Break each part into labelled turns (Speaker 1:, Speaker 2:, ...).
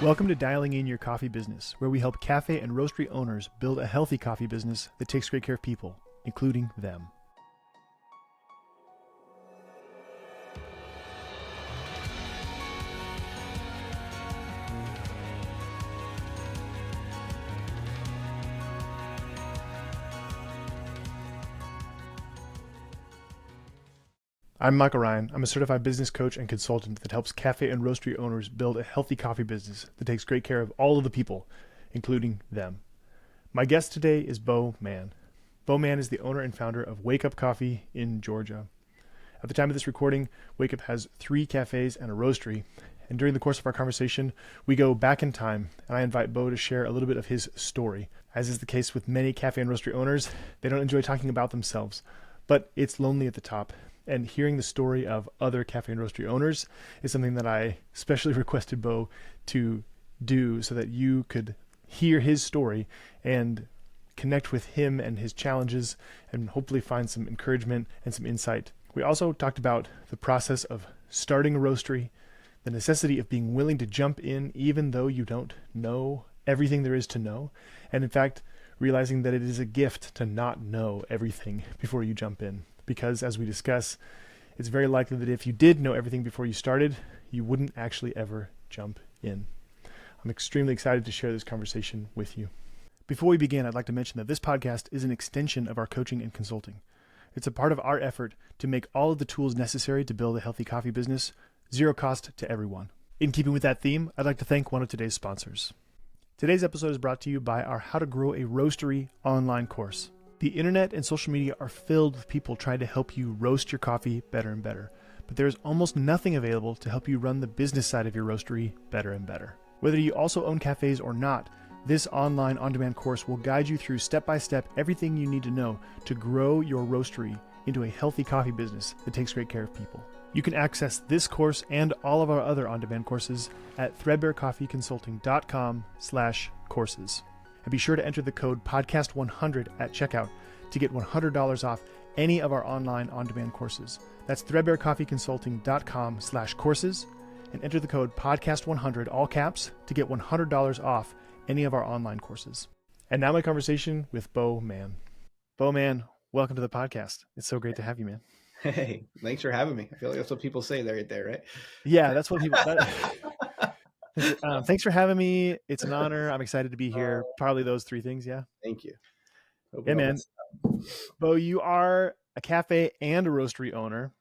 Speaker 1: Welcome to Dialing In Your Coffee Business, where we help cafe and roastery owners build a healthy coffee business that takes great care of people, including them. I'm Michael Ryan. I'm a certified business coach and consultant that helps cafe and roastery owners build a healthy coffee business that takes great care of all of the people, including them. My guest today is Bo Mann. Bo Mann is the owner and founder of Wake Up Coffee in Georgia. At the time of this recording, Wake Up has 3 cafes and a roastery. And during the course of our conversation, we go back in time, and I invite Bo to share a little bit of his story. As is the case with many cafe and roastery owners, they don't enjoy talking about themselves, but it's lonely at the top. And hearing the story of other cafe and roastery owners is something that I specially requested Bo to do so that you could hear his story and connect with him and his challenges and hopefully find some encouragement and some insight. We also talked about the process of starting a roastery, the necessity of being willing to jump in even though you don't know everything there is to know, and in fact, realizing that it is a gift to not know everything before you jump in. Because as we discuss, it's very likely that if you did know everything before you started, you wouldn't actually ever jump in. I'm extremely excited to share this conversation with you. Before we begin, I'd like to mention that this podcast is an extension of our coaching and consulting. It's a part of our effort to make all of the tools necessary to build a healthy coffee business zero cost to everyone. In keeping with that theme, I'd like to thank one of today's sponsors. Today's episode is brought to you by our How to Grow a Roastery online course. The internet and social media are filled with people trying to help you roast your coffee better and better, but there is almost nothing available to help you run the business side of your roastery better and better. Whether you also own cafes or not, this online on-demand course will guide you through step-by-step everything you need to know to grow your roastery into a healthy coffee business that takes great care of people. You can access this course and all of our other on-demand courses at threadbarecoffeeconsulting.com/courses. And be sure to enter the code podcast100 at checkout to get $100 off any of our online on-demand courses. That's threadbarecoffeeconsulting.com/courses and enter the code podcast100, all caps, to get $100 off any of our online courses. And now my conversation with Bo Mann. Bo Mann, welcome to the podcast. It's so great to have you, man.
Speaker 2: Hey, thanks for having me. I feel like that's what people say right there, right?
Speaker 1: Yeah, that's what people... thanks for having me. It's an honor. I'm excited to be here. Probably those 3 things, yeah?
Speaker 2: Thank you. Hope
Speaker 1: yeah, man. Bo, you are a cafe and a roastery owner.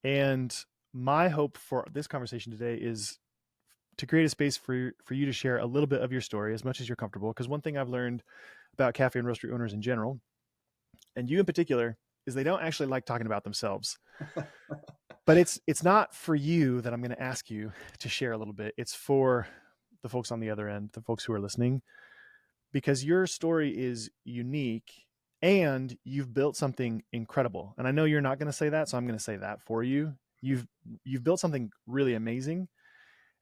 Speaker 1: And my hope for this conversation today is to create a space for you to share a little bit of your story as much as you're comfortable. Because one thing I've learned about cafe and roastery owners in general, and you in particular, is they don't actually like talking about themselves. But it's not for you that I'm going to ask you to share a little bit. It's for the folks on the other end, the folks who are listening, because your story is unique and you've built something incredible. And I know you're not going to say that, so I'm going to say that for you. You've built something really amazing.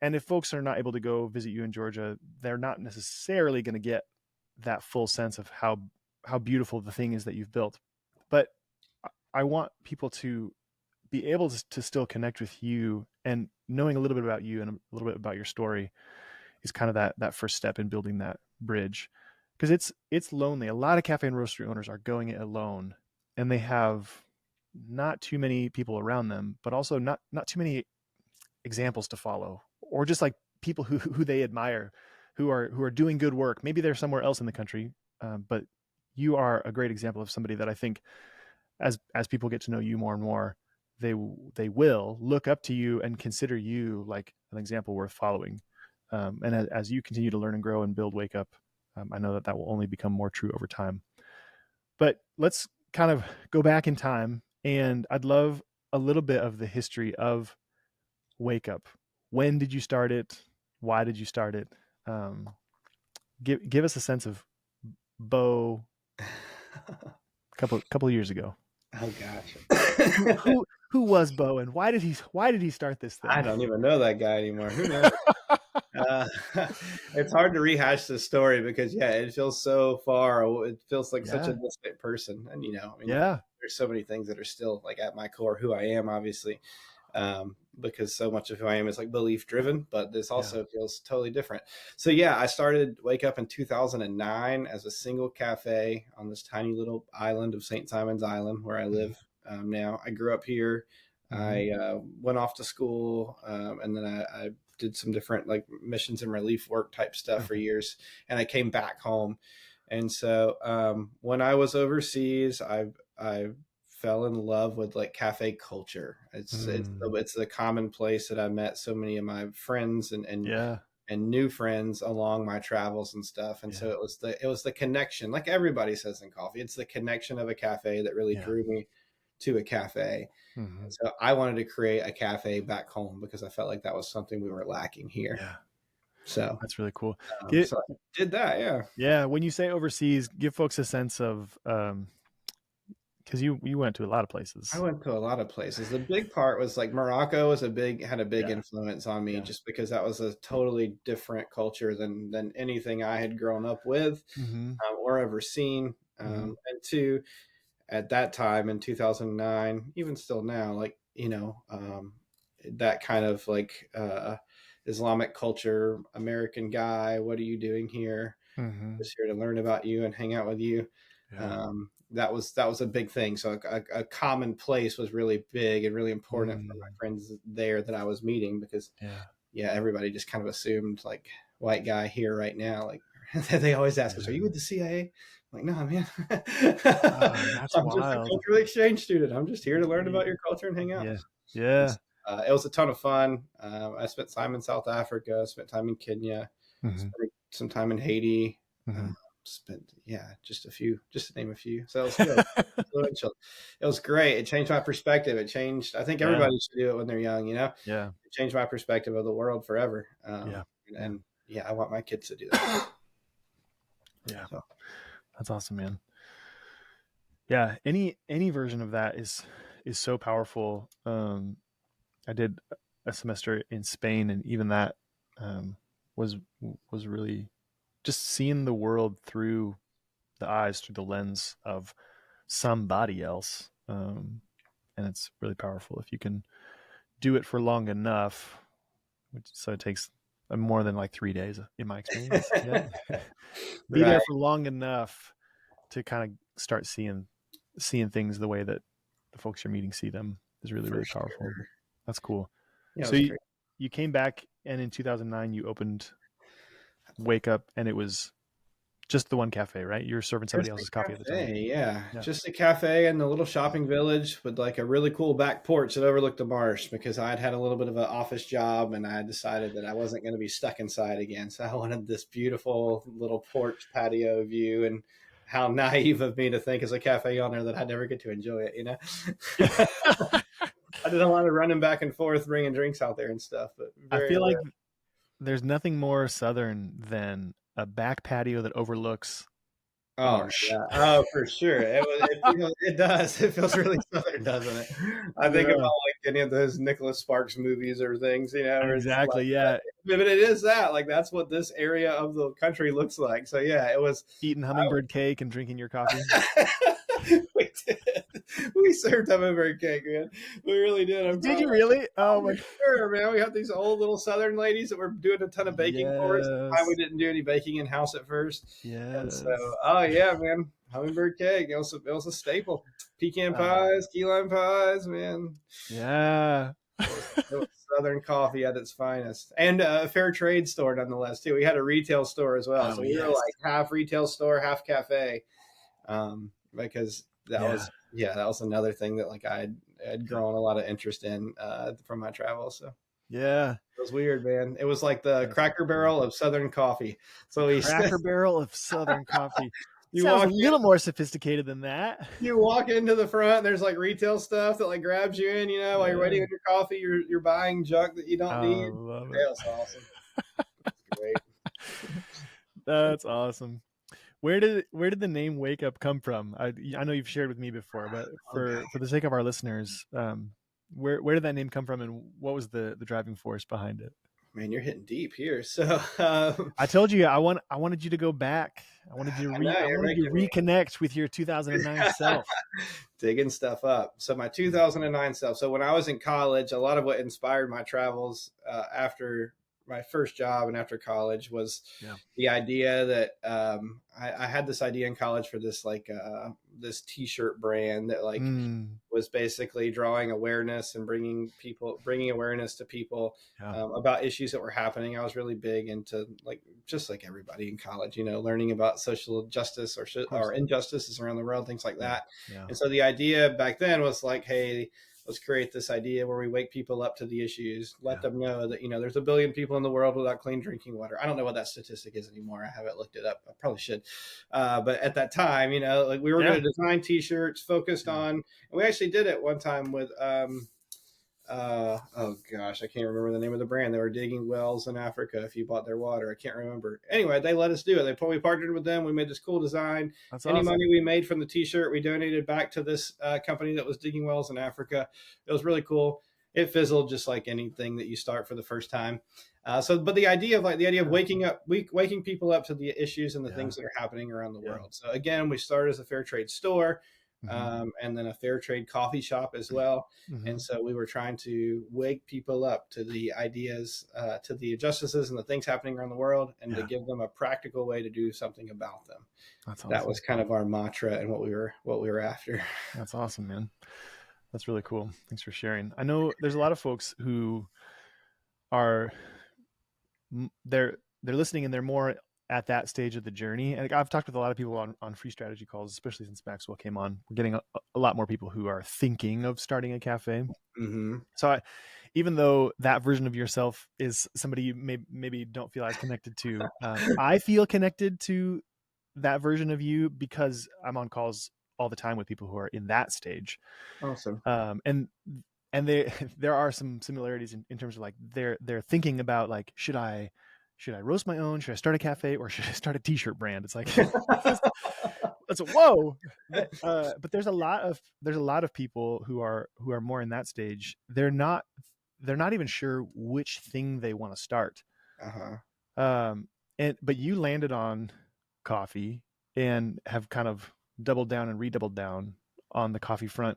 Speaker 1: And if folks are not able to go visit you in Georgia, they're not necessarily going to get that full sense of how beautiful the thing is that you've built. But I want people to be able to still connect with you, and knowing a little bit about you and a little bit about your story is kind of that first step in building that bridge. Because it's lonely. A lot of cafe and roastery owners are going it alone, and they have not too many people around them, but also not too many examples to follow, or just like people who they admire, who are doing good work. Maybe they're somewhere else in the country, but you are a great example of somebody that I think as people get to know you more and more, they will look up to you and consider you like an example worth following. And as you continue to learn and grow and build Wake Up, I know that will only become more true over time. But let's kind of go back in time, and I'd love a little bit of the history of Wake Up. When did you start it? Why did you start it? Give us a sense of Bo a couple of years ago.
Speaker 2: Oh gosh.
Speaker 1: Who was Bo, and why did he start this thing?
Speaker 2: I don't even know that guy anymore. Who knows? It's hard to rehash this story because it feels so far. It feels like such a distant person, and there's so many things that are still like at my core who I am, obviously. because so much of who I am is like belief driven, but this
Speaker 1: Yeah.
Speaker 2: also feels totally different. So yeah, I started Wake Up in 2009 as a single cafe on this tiny little island of St. Simon's Island where I
Speaker 1: Mhm.
Speaker 2: live now. I grew up here.
Speaker 1: Mhm.
Speaker 2: I went off to school, and then I did some different like missions and relief work type stuff for
Speaker 1: Mhm.
Speaker 2: years, and I came back home. And so when I was overseas, I fell in love with like cafe culture.
Speaker 1: Mm.
Speaker 2: It's the common place that I met so many of my friends
Speaker 1: Yeah.
Speaker 2: and new friends along my travels and stuff. And so
Speaker 1: Yeah.
Speaker 2: it was the connection, like everybody says in coffee, it's the connection of a cafe that really
Speaker 1: Yeah.
Speaker 2: drew me to a cafe.
Speaker 1: Mhm.
Speaker 2: And so I wanted to create a cafe back home because I felt like that was something we were lacking here.
Speaker 1: Yeah.
Speaker 2: So
Speaker 1: That's really cool. Get
Speaker 2: so I did that, yeah.
Speaker 1: Yeah, when you say overseas, give folks a sense of because you went to a lot of
Speaker 2: I
Speaker 1: places.
Speaker 2: went to a lot of places. The big part was like Morocco was a big had a big
Speaker 1: Yeah.
Speaker 2: influence on me
Speaker 1: Yeah.
Speaker 2: just because that was a totally different culture than anything I had grown up with
Speaker 1: Mhm.
Speaker 2: or ever seen.
Speaker 1: Mhm.
Speaker 2: And two, at that time in 2009, even still now, like that kind of like Islamic culture, American guy, what are you doing here?
Speaker 1: Mhm.
Speaker 2: Just here to learn about you and hang out with you.
Speaker 1: Yeah.
Speaker 2: That was a big thing. So a common place was really big and really important for my
Speaker 1: Mm.
Speaker 2: friends there that I was meeting because
Speaker 1: Yeah.
Speaker 2: yeah, everybody just kind of assumed like white guy here right now. Like they always ask us, "Are you
Speaker 1: Yeah.
Speaker 2: with the CIA?" I'm like, no, man.
Speaker 1: That's
Speaker 2: I'm just a
Speaker 1: wild.
Speaker 2: cultural exchange student. I'm just here to learn about
Speaker 1: Y
Speaker 2: your culture and hang out.
Speaker 1: Yeah.
Speaker 2: And,
Speaker 1: Yeah.
Speaker 2: it was a ton of fun. I spent time in South Africa, spent time in Kenya,
Speaker 1: Mhm.
Speaker 2: spent some time in Haiti. Uh,
Speaker 1: Mhm.
Speaker 2: spent yeah, just a few, just to name a few. So it was influential. It was great. It changed my perspective. It changed. I think
Speaker 1: Yeah.
Speaker 2: everybody should do it when they're young. You know,
Speaker 1: Yeah.
Speaker 2: it changed my perspective of the world forever.
Speaker 1: Yeah. Yeah.
Speaker 2: And yeah, I want my kids to do that.
Speaker 1: Yeah.
Speaker 2: So
Speaker 1: That's awesome, man. Yeah, any version of that is so powerful. I did a semester in Spain, and even that um, was was really just seeing the world through the eyes, through the lens of somebody else, and it's really powerful if you can do it for long enough. So it takes more than like 3 days, in my experience. Yeah, be
Speaker 2: right,
Speaker 1: there for long enough to kind of start seeing things the way that the folks you're meeting see them is really
Speaker 2: for
Speaker 1: really powerful.
Speaker 2: sure.
Speaker 1: That's cool.
Speaker 2: Yeah, it
Speaker 1: So
Speaker 2: was great.
Speaker 1: you came back, and in 2009 you opened Wake Up, and it was just the one cafe, right? You were serving somebody
Speaker 2: Just a
Speaker 1: else's coffee at the time.
Speaker 2: cafe, yeah.
Speaker 1: Yeah.
Speaker 2: Just a cafe in the little shopping village with like a really cool back porch that overlooked the marsh because I'd had a little bit of an office job and I had decided that I wasn't going to be stuck inside again. So I wanted this beautiful little porch patio view and how naive of me to think as a cafe owner that I'd never get to enjoy it, you know? I did a lot of running back and forth, bringing drinks out there and stuff, but
Speaker 1: I
Speaker 2: very
Speaker 1: feel like
Speaker 2: rare.
Speaker 1: there's nothing more southern than a back patio that overlooks a
Speaker 2: Oh
Speaker 1: marsh.
Speaker 2: yeah, oh for sure. It does. It feels really southern, doesn't it? I think about
Speaker 1: Yeah,
Speaker 2: like any of those Nicholas Sparks movies or things, you know, where it's
Speaker 1: exactly.
Speaker 2: like
Speaker 1: Yeah,
Speaker 2: but it is that like that's what this area of the country looks like. So yeah, it was.
Speaker 1: eating hummingbird cake and drinking your coffee.
Speaker 2: We did. We served hummingbird cake, man. We really did. I'm
Speaker 1: Did
Speaker 2: proud.
Speaker 1: you really? Oh
Speaker 2: Oh,
Speaker 1: my!
Speaker 2: for sure, man. We had these old little Southern ladies that were doing a ton of baking for us. At the time, we
Speaker 1: Yes,
Speaker 2: didn't do any baking in house at first, and so
Speaker 1: yes.
Speaker 2: oh yeah, man, hummingbird cake. It was a staple. Pecan
Speaker 1: Ah,
Speaker 2: pies, key lime pies, man.
Speaker 1: yeah.
Speaker 2: It was Southern coffee at its finest, and a fair trade store nonetheless too. We had a retail store as well,
Speaker 1: Oh
Speaker 2: so we were
Speaker 1: yes.
Speaker 2: like half retail store, half cafe, because that
Speaker 1: Yeah.
Speaker 2: was yeah, that was another thing that like had
Speaker 1: Yeah.
Speaker 2: grown a lot of interest in from my travels. So
Speaker 1: Yeah.
Speaker 2: it was weird, man. It was like the
Speaker 1: That's
Speaker 2: Cracker
Speaker 1: cool.
Speaker 2: Barrel of Southern coffee.
Speaker 1: The
Speaker 2: So
Speaker 1: Cracker Barrel of Southern coffee.
Speaker 2: you
Speaker 1: Sounds a
Speaker 2: walk in,
Speaker 1: little more sophisticated than that.
Speaker 2: you walk into the front, and there's like retail stuff that like grabs you in. You know, while you're waiting
Speaker 1: Yeah.
Speaker 2: on your coffee, you're buying junk that you don't
Speaker 1: I
Speaker 2: need.
Speaker 1: love it.
Speaker 2: That was awesome. It's great.
Speaker 1: That's awesome. Where did the name Wake Up come from? I know you've shared with me before, but
Speaker 2: Okay.
Speaker 1: for the sake of our listeners, where did that name come from, and what was the driving force behind it?
Speaker 2: Man, you're hitting deep here. So
Speaker 1: I told you I wanted you to go back.
Speaker 2: I know
Speaker 1: I
Speaker 2: you're
Speaker 1: wanted you to
Speaker 2: making me
Speaker 1: reconnect with your 2009 self.
Speaker 2: digging stuff up. So my
Speaker 1: Yeah.
Speaker 2: 2009 self. So when I was in college, a lot of what inspired my travels after my first job and after college was
Speaker 1: Yeah.
Speaker 2: the idea that I had this idea in college for this this T-shirt brand that like
Speaker 1: Mm,
Speaker 2: was basically drawing awareness and bringing awareness to people
Speaker 1: yeah.
Speaker 2: about issues that were happening. I was really big into like just like everybody in college, learning about social justice
Speaker 1: Of
Speaker 2: or
Speaker 1: course.
Speaker 2: injustices around the world, things like
Speaker 1: Yeah.
Speaker 2: that.
Speaker 1: Yeah.
Speaker 2: And so the idea back then was like, hey, let's create this idea where we wake people up to the issues, let
Speaker 1: Yeah.
Speaker 2: them know that there's a billion people in the world without clean drinking water. I don't know what that statistic is anymore. I haven't looked it up. I probably should. But at that time, like we were
Speaker 1: Yeah.
Speaker 2: going to design T-shirts focused
Speaker 1: Yeah.
Speaker 2: on, and we actually did it one time with oh gosh, I can't remember the name of the brand. They were digging wells in Africa if you bought their water. I can't remember. Anyway, they let us do it. We partnered with them. We made this cool design.
Speaker 1: That's
Speaker 2: Any
Speaker 1: awesome.
Speaker 2: money we made from the T-shirt, we donated back to this company that was digging wells in Africa. It was really cool. It fizzled just like anything that you start for the first time. But the idea of
Speaker 1: Yeah.
Speaker 2: waking people up to the issues and the
Speaker 1: Yeah.
Speaker 2: things that are happening around the
Speaker 1: Yeah.
Speaker 2: world. So again, we started as a fair trade store,
Speaker 1: Hmm.
Speaker 2: and then a fair trade coffee shop as well.
Speaker 1: Hmm.
Speaker 2: And so we were trying to wake people up to the ideas, to the injustices and the things happening around the world, and to
Speaker 1: Yeah.
Speaker 2: give them a practical way to do something about them.
Speaker 1: That's
Speaker 2: That was
Speaker 1: awesome.
Speaker 2: kind of our mantra and what we were after.
Speaker 1: That's awesome, man. That's really cool. Thanks for sharing. I know there's a lot of folks who are they're listening and they're more at that stage of the journey. And I've talked with a lot of people on free strategy calls, especially since Maxwell came on. We're getting a lot more people who are thinking of starting a cafe.
Speaker 2: Mm-hmm.
Speaker 1: So even though that version of yourself is somebody you maybe don't feel as connected to, I feel connected to that version of you because I'm on calls all the time with people who are in that stage.
Speaker 2: Awesome.
Speaker 1: And they there are some similarities in terms of like they're thinking about like should I roast my own, should I start a cafe, or should I start a t-shirt brand? It's like that's whoa. But there's a lot of people who are more in that stage. They're not even sure which thing they want to start.
Speaker 2: Uh-huh.
Speaker 1: um and but you landed on coffee and have kind of doubled down and redoubled down on the coffee front.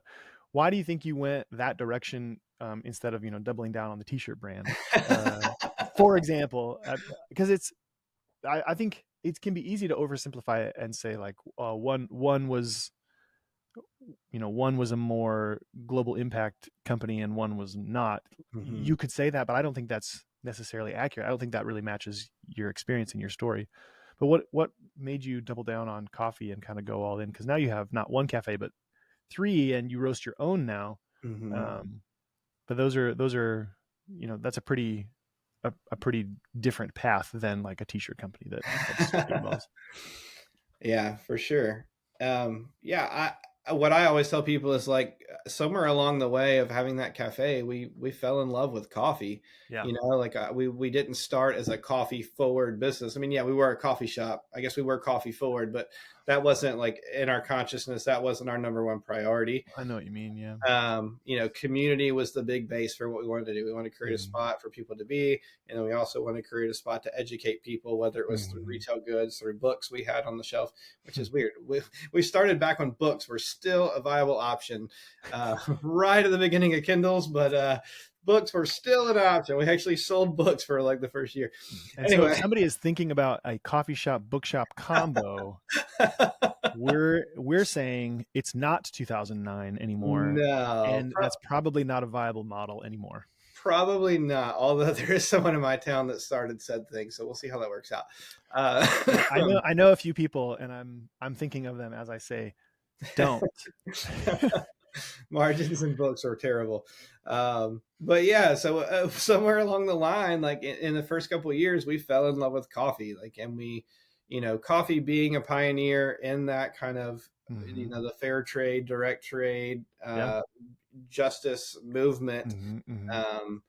Speaker 1: Why do you think you went that direction, instead of doubling down on the t-shirt brand, uh, for example? Because I think it can be easy to oversimplify it and say like, one was one was a more global impact company and one was not.
Speaker 2: Mm-hmm.
Speaker 1: You could say that, but I don't think that's necessarily accurate. I don't think that really matches your experience and your story. But what made you double down on coffee and kind of go all in? Because now you have not one cafe but three, and you roast your own now.
Speaker 2: Mm-hmm.
Speaker 1: Um, but those are that's a pretty different path than like a t-shirt company that's digging wells.
Speaker 2: Yeah, for sure. Yeah, what I always tell people is like somewhere along the way of having that cafe, we fell in love with coffee.
Speaker 1: Yeah,
Speaker 2: Like we didn't start as a coffee forward business. I mean, yeah, we were a coffee shop. I guess we were coffee forward, but that wasn't like in our consciousness. That wasn't our number one priority.
Speaker 1: I know what you mean. Yeah.
Speaker 2: Community was the big base for what we wanted to do. We wanted to create a
Speaker 1: Mm-hmm.
Speaker 2: spot for people to be, and then we also wanted to create a spot to educate people, whether it was through
Speaker 1: Mm-hmm.
Speaker 2: retail goods, through books we had on the shelf, which is weird. We started back when books were still a viable option, right at the beginning of Kindles, but books were still an option. We actually sold books for like the first year.
Speaker 1: And so if
Speaker 2: Anyway,
Speaker 1: somebody is thinking about a coffee shop bookshop combo, we're saying it's not 2009 anymore,
Speaker 2: no,
Speaker 1: and that's probably not a viable model anymore.
Speaker 2: probably not. Although there is someone in my town that started said thing, so we'll see how that works out.
Speaker 1: Yeah, I know a few people, and I'm thinking of them as I say, don't.
Speaker 2: Margins in books are terrible. But yeah, so somewhere along the line, like in the first couple of years, we fell in love with coffee. Like, and coffee being a pioneer in that kind of,
Speaker 1: Hmm.
Speaker 2: the fair trade, direct trade,
Speaker 1: Yeah.
Speaker 2: justice movement.
Speaker 1: Hmm. Hmm.
Speaker 2: Um,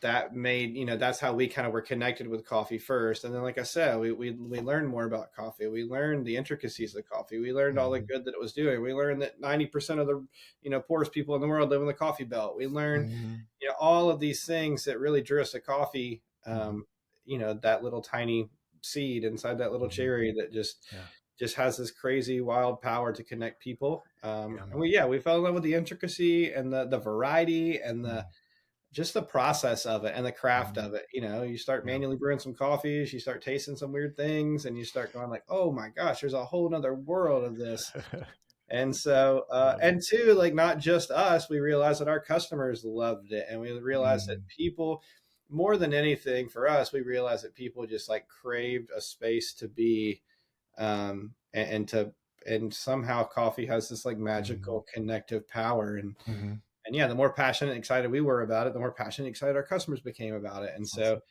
Speaker 2: that made that's how we kind of were connected with coffee first, and then like I said, we learned more about coffee. We learned the intricacies of coffee. We learned all the
Speaker 1: Hmm.
Speaker 2: good that it was doing. We learned that 90% of the poorest people in the world live in the coffee belt. We learned
Speaker 1: Hmm.
Speaker 2: all of these things that really drew us to coffee,
Speaker 1: Mhm.
Speaker 2: that little tiny seed inside that little
Speaker 1: Mhm.
Speaker 2: cherry that
Speaker 1: Yeah.
Speaker 2: just has this crazy wild power to connect people.
Speaker 1: Yeah.
Speaker 2: And we fell in love with the intricacy and the variety and the
Speaker 1: Mhm.
Speaker 2: just the process of it and the craft
Speaker 1: Mhm.
Speaker 2: of it. You start
Speaker 1: Yeah.
Speaker 2: manually brewing some coffees, you start tasting some weird things, and you start going like, oh my gosh, there's a whole nother world of this. And so,
Speaker 1: I love it.
Speaker 2: and two, like not just us, we realized that our customers loved it. And we realized that
Speaker 1: Mhm.
Speaker 2: people, more than anything for us, we realized that people just like craved a space to be, and somehow coffee has this like
Speaker 1: Mhm.
Speaker 2: magical connective power. And
Speaker 1: Mhm.
Speaker 2: yeah, the more passionate and excited we were about it, the more passionate and excited our customers became about it. And
Speaker 1: That's
Speaker 2: so,
Speaker 1: awesome.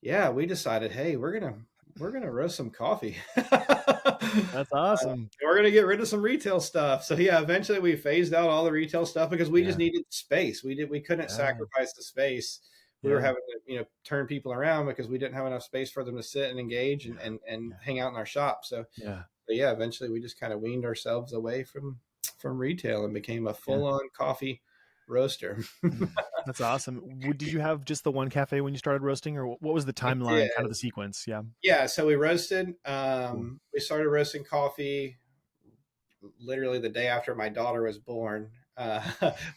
Speaker 2: yeah, we decided, hey, we're gonna roast some coffee.
Speaker 1: That's awesome.
Speaker 2: We're gonna get rid of some retail stuff. So yeah, eventually we phased out all the retail stuff because we just
Speaker 1: Yeah.
Speaker 2: needed space. We couldn't
Speaker 1: Yeah.
Speaker 2: sacrifice the space. We were
Speaker 1: Yeah.
Speaker 2: having to turn people around because we didn't have enough space for them to sit and engage and
Speaker 1: Yeah.
Speaker 2: and
Speaker 1: Yeah.
Speaker 2: hang out in our shop. So
Speaker 1: Yeah.
Speaker 2: yeah, eventually we just kind of weaned ourselves away from retail and became a
Speaker 1: Yeah.
Speaker 2: full on coffee roaster.
Speaker 1: That's awesome. Did you have just the one cafe when you started roasting, or what was the
Speaker 2: We did.
Speaker 1: timeline, kind of the sequence? Yeah.
Speaker 2: Yeah, so we roasted.
Speaker 1: Cool.
Speaker 2: We started roasting coffee literally the day after my daughter was born.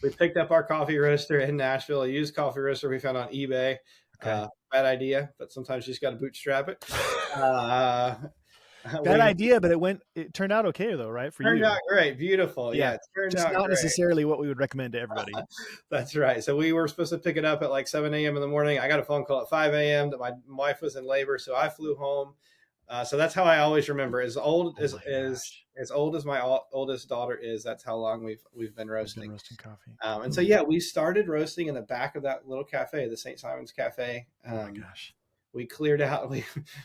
Speaker 2: We picked up our coffee roaster in Nashville, a used coffee roaster we found on eBay.
Speaker 1: Okay.
Speaker 2: Bad idea, but sometimes you just got to bootstrap it. Uh,
Speaker 1: Bad
Speaker 2: we
Speaker 1: idea, but it turned out okay though, right? For
Speaker 2: turned
Speaker 1: you.
Speaker 2: out great, beautiful.
Speaker 1: Yeah.
Speaker 2: Yeah, it turned
Speaker 1: Just
Speaker 2: out
Speaker 1: not
Speaker 2: great.
Speaker 1: necessarily what we would recommend to everybody.
Speaker 2: That's right. So we were supposed to pick it up at like 7 a.m. in the morning. I got a phone call at 5 a.m. that my wife was in labor, so I flew home. So that's how I always remember. As old
Speaker 1: Oh my gosh.
Speaker 2: as old as my oldest daughter is, that's how long we've been
Speaker 1: You've been
Speaker 2: roasting.
Speaker 1: roasting coffee.
Speaker 2: And so yeah, we started roasting in the back of that little cafe, the St. Simon's Cafe.
Speaker 1: Oh my gosh.
Speaker 2: We cleared out.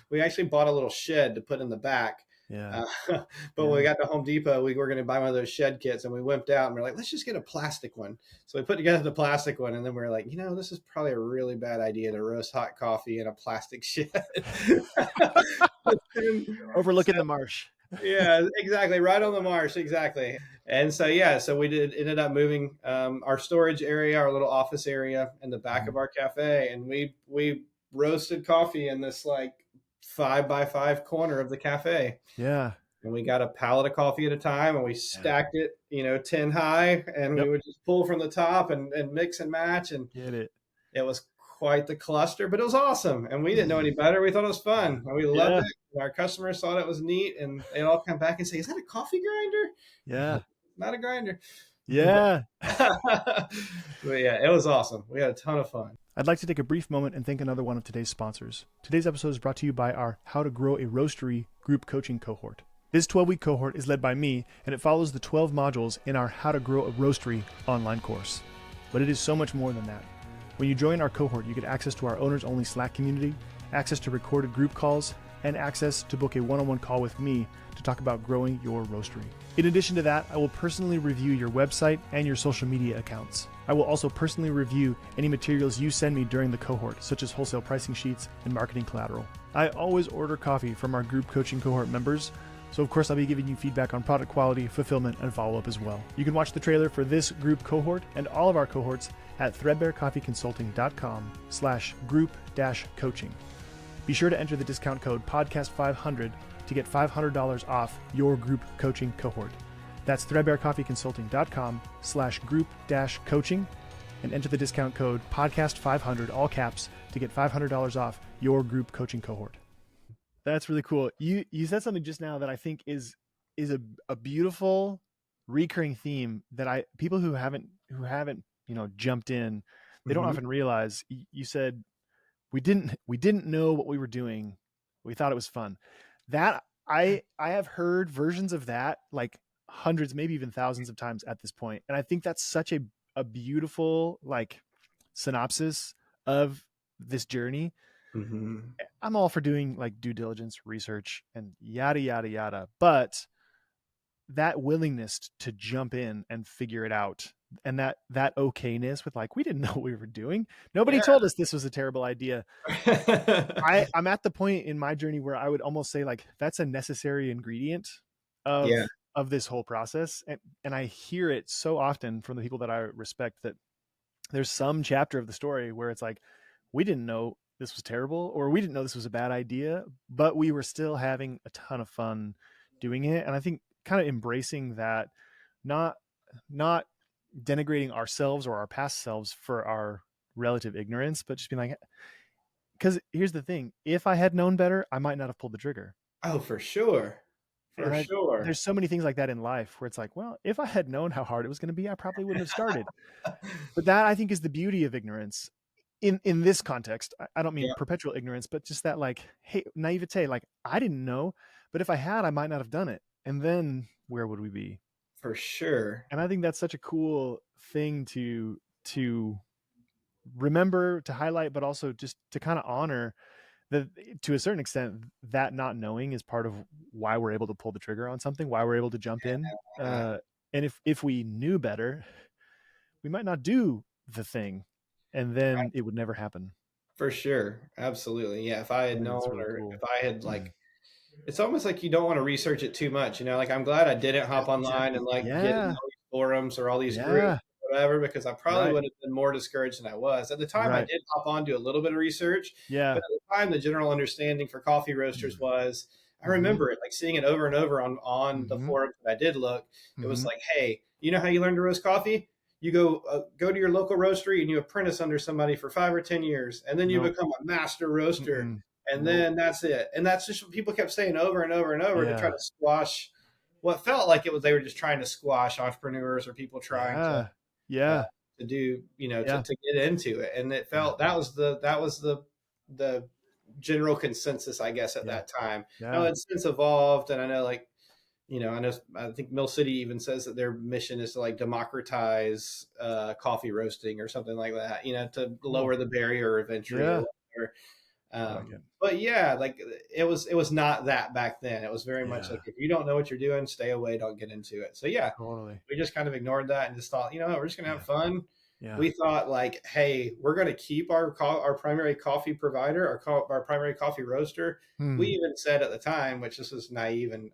Speaker 2: We actually bought a little shed to put in the back.
Speaker 1: Yeah.
Speaker 2: Uh, but when we
Speaker 1: Yeah.
Speaker 2: got to Home Depot, we were going to buy one of those shed kits, and we wimped out and we're like, let's just get a plastic one. So we put together the plastic one, and then we are like, this is probably a really bad idea to roast hot coffee in a plastic shed.
Speaker 1: Overlooking
Speaker 2: So
Speaker 1: the marsh.
Speaker 2: yeah, exactly. Right on the marsh. Exactly. And so, yeah, so we ended up moving our storage area, our little office area in the back of
Speaker 1: Mhm.
Speaker 2: our cafe. And we roasted coffee in this like 5 by 5 corner of the cafe.
Speaker 1: Yeah.
Speaker 2: And we got a pallet of coffee at a time and we
Speaker 1: Yeah.
Speaker 2: stacked it, 10 high. And we
Speaker 1: Yep.
Speaker 2: would just pull from the top and mix and match. And
Speaker 1: Get it.
Speaker 2: it was quite the cluster, but it was awesome. And we didn't know any better. We thought it was
Speaker 1: Yeah.
Speaker 2: fun and we loved
Speaker 1: Yeah.
Speaker 2: it. And our customers thought it was neat. And they'd all come back and say, is that a coffee grinder?
Speaker 1: Yeah.
Speaker 2: Not a grinder. but,
Speaker 1: Yeah.
Speaker 2: but yeah, it was awesome. We had a ton of fun.
Speaker 1: I'd like to take a brief moment and thank another one of today's sponsors. Today's episode is brought to you by our How to Grow a Roastery group coaching cohort. This 12-week cohort is led by me, and it follows the 12 modules in our How to Grow a Roastery online course. But it is so much more than that. When you join our cohort, you get access to our owners-only Slack community, access to recorded group calls, and access to book a one-on-one call with me to talk about growing your roastery. In addition to that, I will personally review your website and your social media accounts. I will also personally review any materials you send me during the cohort, such as wholesale pricing sheets and marketing collateral. I always order coffee from our group coaching cohort members, so of course I'll be giving you feedback on product quality, fulfillment, and follow-up as well. You can watch the trailer for this group cohort and all of our cohorts at threadbarecoffeeconsulting.com/group-coaching. Be sure to enter the discount code podcast500 to get $500 off your group coaching cohort. That's threadbarecoffeeconsulting.com/group-coaching and enter the discount code podcast500 all caps to get $500 off your group coaching cohort. That's really cool. You said something just now that I think is a beautiful recurring theme that people who haven't jumped in, they don't
Speaker 2: Mm-hmm.
Speaker 1: often realize. You said we didn't know what we were doing. We thought it was fun. That I have heard versions of that like hundreds, maybe even thousands of times at this point. And I think that's such a beautiful like synopsis of this journey.
Speaker 2: Mm-hmm.
Speaker 1: I'm all for doing like due diligence, research, and yada yada yada, but that willingness to jump in and figure it out, and that okayness with like we didn't know what we were doing. Nobody
Speaker 2: Yeah.
Speaker 1: told us this was a terrible idea. I'm at the point in my journey where I would almost say like that's a necessary ingredient
Speaker 2: Yeah.
Speaker 1: of this whole process, and I hear it so often from the people that I respect that there's some chapter of the story where it's like we didn't know this was terrible, or we didn't know this was a bad idea, but we were still having a ton of fun doing it. And I think kind of embracing that, not not denigrating ourselves or our past selves for our relative ignorance, but just being like, because here's the thing: if I had known better, I might not have pulled the trigger.
Speaker 2: Oh, for sure. For
Speaker 1: And
Speaker 2: sure.
Speaker 1: there's so many things like that in life where it's like, well, if I had known how hard it was going to be, I probably wouldn't have started. But that, I think, is the beauty of ignorance in this context. I don't mean
Speaker 2: Yeah,
Speaker 1: perpetual ignorance, but just that, like, hey, naivete, like, I didn't know, but if I had, I might not have done it. And then where would we be?
Speaker 2: for sure.
Speaker 1: And I think that's such a cool thing to remember, to highlight, but also just to kind of honor that, to a certain extent, that not knowing is part of why we're able to pull the trigger on something, why we're able to jump in.
Speaker 2: Yeah,
Speaker 1: And if we knew better, we might not do the thing, and then it would never happen.
Speaker 2: for sure. Absolutely. Yeah. If I
Speaker 1: I
Speaker 2: had
Speaker 1: think
Speaker 2: known,
Speaker 1: that's really
Speaker 2: or
Speaker 1: cool.
Speaker 2: if I had like, it's almost like you don't want to research it too much. Like I'm glad I didn't hop online and
Speaker 1: Exactly.
Speaker 2: like get in
Speaker 1: Yeah.
Speaker 2: all these forums or all these groups,
Speaker 1: Yeah.
Speaker 2: or whatever, because I probably
Speaker 1: Right.
Speaker 2: would have been more discouraged than I was. At the time, I
Speaker 1: Right.
Speaker 2: did hop on, do a little bit of research, but
Speaker 1: Yeah.
Speaker 2: at the time, the general understanding for coffee roasters was, I
Speaker 1: Mm-hmm.
Speaker 2: remember it like seeing it over and over on the
Speaker 1: Mm-hmm.
Speaker 2: forums that I did look. It was
Speaker 1: Mm-hmm.
Speaker 2: like, hey, you know how you learn to roast coffee? You go to your local roastery and you apprentice under somebody for 5 or 10 years, and then you
Speaker 1: Nope.
Speaker 2: become a master roaster,
Speaker 1: Mm-mm.
Speaker 2: and
Speaker 1: Nope.
Speaker 2: then that's it. And that's just what people kept saying over and over and over to try
Speaker 1: Yeah.
Speaker 2: to squash what felt like it was, they were just trying to squash entrepreneurs or people trying
Speaker 1: Yeah.
Speaker 2: uh,
Speaker 1: Yeah.
Speaker 2: to do,
Speaker 1: Yeah.
Speaker 2: to get into it. And it
Speaker 1: Yeah.
Speaker 2: felt that was the general consensus, I guess, at
Speaker 1: Yeah.
Speaker 2: that time. Now
Speaker 1: Yeah.
Speaker 2: it's since evolved, and I know, like, I think Mill City even says that their mission is to like democratize coffee roasting or something like that, to
Speaker 1: Cool.
Speaker 2: lower the barrier of entry or
Speaker 1: Yeah.
Speaker 2: whatever.
Speaker 1: I like it.
Speaker 2: But yeah, like it was not that back then. It was very much
Speaker 1: Yeah.
Speaker 2: like, if you don't know what you're doing, stay away, don't get into it. So yeah,
Speaker 1: Totally.
Speaker 2: we just kind of ignored that and just thought, we're just gonna have
Speaker 1: Yeah.
Speaker 2: fun.
Speaker 1: Yeah.
Speaker 2: We thought, like, hey, we're gonna keep our primary coffee provider, our primary coffee roaster. We
Speaker 1: Hmm.
Speaker 2: even said at the time, which this was naive, and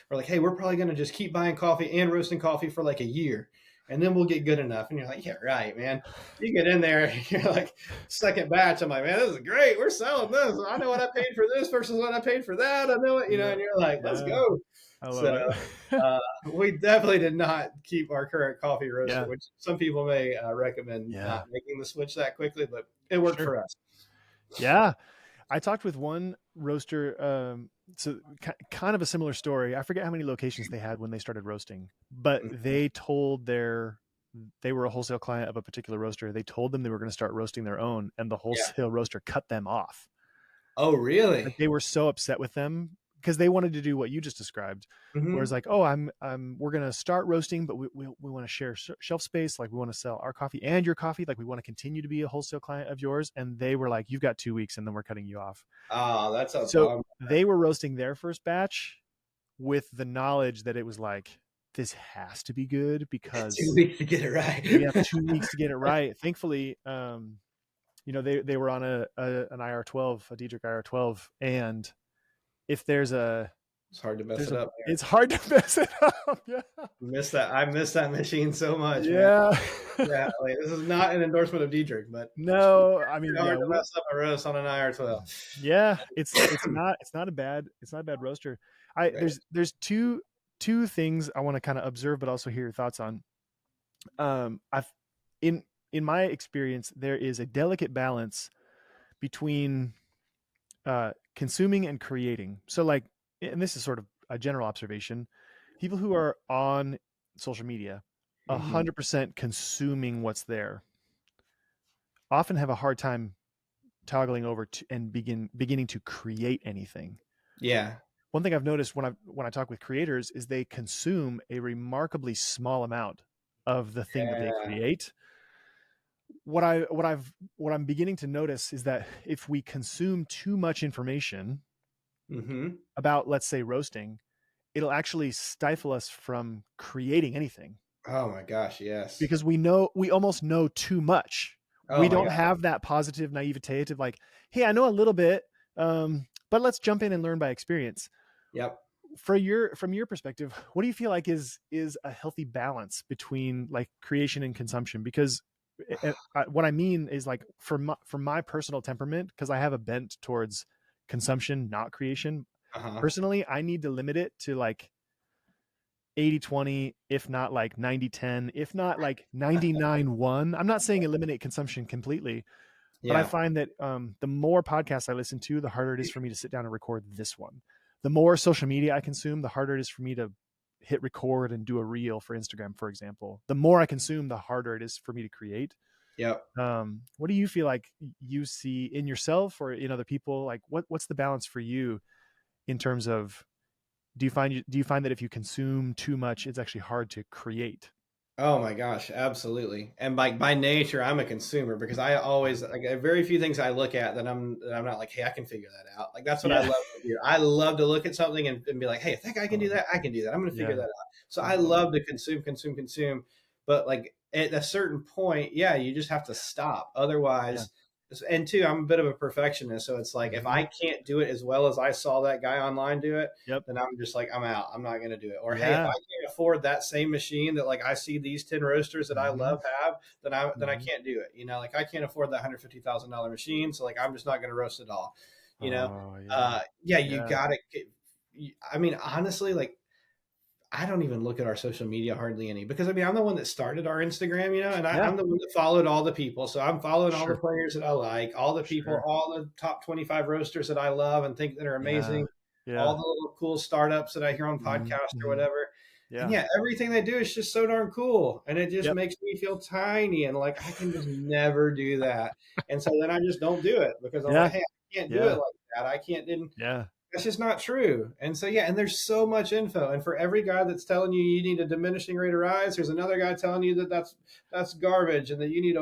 Speaker 2: we're like, hey, we're probably going to just keep buying coffee and roasting coffee for like a year, and then we'll get good enough. And you're like, yeah, right, man. You get in there, and you're like, second batch. I'm like, man, this is great. We're selling this. I know what I paid for this versus what I paid for that. I know it,
Speaker 1: Yeah.
Speaker 2: and you're like, let's
Speaker 1: Yeah.
Speaker 2: go.
Speaker 1: I
Speaker 2: So
Speaker 1: love it.
Speaker 2: we definitely did not keep our current coffee roaster,
Speaker 1: Yeah.
Speaker 2: which some people may recommend
Speaker 1: Yeah.
Speaker 2: not making the switch that quickly, but it worked
Speaker 1: Sure.
Speaker 2: for us.
Speaker 1: Yeah. I talked with one roaster, so kind of a similar story. I forget how many locations they had when they started roasting, but
Speaker 2: Mhm.
Speaker 1: they were a wholesale client of a particular roaster. They told them they were going to start roasting their own, and the
Speaker 2: Yeah.
Speaker 1: wholesale roaster cut them off.
Speaker 2: Oh,
Speaker 1: Like,
Speaker 2: really?
Speaker 1: they were so upset with them because they wanted to do what you just described, whereas
Speaker 2: Hmm.
Speaker 1: like, oh, we're going to start roasting, but we want to share shelf space. Like, we want to sell our coffee and your coffee. Like, we want to continue to be a wholesale client of yours. And they were like, you've got 2 weeks and then we're cutting you off.
Speaker 2: Oh, that's a
Speaker 1: So
Speaker 2: bum.
Speaker 1: they were roasting their first batch with the knowledge that it was like, this has to be good
Speaker 2: 2
Speaker 1: because
Speaker 2: weeks to get it
Speaker 1: we have
Speaker 2: right.
Speaker 1: 2 weeks to get it right. Thankfully, they were on an IR12, a Diedrich IR12, and if
Speaker 2: It's hard to mess
Speaker 1: there's
Speaker 2: it
Speaker 1: a
Speaker 2: up
Speaker 1: it's
Speaker 2: there.
Speaker 1: hard to mess it up. Yeah.
Speaker 2: Miss that. I miss that machine so much, man.
Speaker 1: Yeah.
Speaker 2: Yeah, like, this is not an endorsement of Diedrich, but
Speaker 1: No, I
Speaker 2: it's
Speaker 1: mean,
Speaker 2: hard
Speaker 1: yeah,
Speaker 2: to mess up a roast on an IR12.
Speaker 1: yeah, it's not a bad roaster. I
Speaker 2: Right.
Speaker 1: there's two things I want to kind of observe, but also hear your thoughts on. I've in in my experience, there is a delicate balance between consuming and creating. So, like, and this is sort of a general observation, people who are on social media,
Speaker 2: Hmm.
Speaker 1: 100% consuming what's there, often have a hard time toggling over to and beginning to create anything.
Speaker 2: Yeah.
Speaker 1: One thing I've noticed when I talk with creators is they consume a remarkably small amount of the thing that they
Speaker 2: Yeah.
Speaker 1: create. What I'm beginning to notice is that if we consume too much information
Speaker 2: Hmm.
Speaker 1: about, let's say, roasting, it'll actually stifle us from creating anything
Speaker 2: Oh my gosh, yes.
Speaker 1: because we almost know too much.
Speaker 2: Oh
Speaker 1: We
Speaker 2: my
Speaker 1: don't
Speaker 2: god.
Speaker 1: have that positive naivete to, like, hey, I know a little bit, but let's jump in and learn by experience.
Speaker 2: Yep.
Speaker 1: From your perspective, what do you feel like is a healthy balance between, like, creation and consumption? Because what I mean is like for my personal temperament, because I have a bent towards consumption, not creation.
Speaker 2: Uh-huh.
Speaker 1: Personally, I need to limit it to like 80-20, if not like 90-10, if not like 99-1. I'm not saying eliminate consumption completely, but I
Speaker 2: Yeah.
Speaker 1: find that the more podcasts I listen to, the harder it is for me to sit down and record this one. The more social media I consume, the harder it is for me to hit record and do a reel for Instagram, for example. The more I consume, the harder it is for me to create.
Speaker 2: Yep.
Speaker 1: What do you feel like you see in yourself or in other people? Like what's the balance for you in terms of do you find that if you consume too much, it's actually hard to create?
Speaker 2: Oh my gosh, absolutely. And by nature, I'm a consumer because I always like very few things I look at that I'm not like, hey, I can figure that out. Like that's what I
Speaker 1: Yeah.
Speaker 2: love to do. I love to look at something and be like, hey, I think I
Speaker 1: I
Speaker 2: can do
Speaker 1: love it.
Speaker 2: that. I can do that. I'm going to figure that
Speaker 1: Yeah.
Speaker 2: out. So
Speaker 1: I
Speaker 2: I
Speaker 1: love it.
Speaker 2: love to consume, consume, consume. But like at a certain point, yeah, you just have to stop.
Speaker 1: Yeah.
Speaker 2: Otherwise, and two, I'm a bit of a perfectionist. So it's like if
Speaker 1: Mm-hmm.
Speaker 2: I can't do it as well as I saw that guy online do it,
Speaker 1: Yep.
Speaker 2: then I'm just like, I'm out. I'm not going to do it. Or hey, if I
Speaker 1: Yeah.
Speaker 2: can't afford that same machine that like I see these 10 roasters that I
Speaker 1: Mm-hmm.
Speaker 2: love have, then I
Speaker 1: Mm-hmm.
Speaker 2: can't do it. Like I can't afford that $150,000 machine, so like I'm just not going to roast it all. You know,
Speaker 1: Oh yeah.
Speaker 2: yeah, you
Speaker 1: Yeah.
Speaker 2: got to. I mean, honestly, like I don't even look at our social media hardly any because I mean I'm the one that started our Instagram, and
Speaker 1: Yeah.
Speaker 2: I'm the one that followed all the people. So I'm following all the
Speaker 1: Sure.
Speaker 2: players that I like, all the people,
Speaker 1: Sure.
Speaker 2: all the top 25 roasters that I love and think that are
Speaker 1: Yeah.
Speaker 2: amazing, all
Speaker 1: Yeah.
Speaker 2: the little cool startups that I hear on podcasts or
Speaker 1: Mm-hmm.
Speaker 2: whatever. And
Speaker 1: Yeah.
Speaker 2: yeah, everything they do is just so darn cool. And it just
Speaker 1: Yep.
Speaker 2: makes me feel tiny and like I can just never do that. And so then I just don't do it because I'm like,
Speaker 1: Yeah.
Speaker 2: hey, I can't do it
Speaker 1: Yeah.
Speaker 2: like that. I can't didn't
Speaker 1: Yeah.
Speaker 2: That's just not true. And so yeah, and there's so much info. And for every guy that's telling you you need a diminishing rate of rise, there's another guy telling you that that's garbage and that you need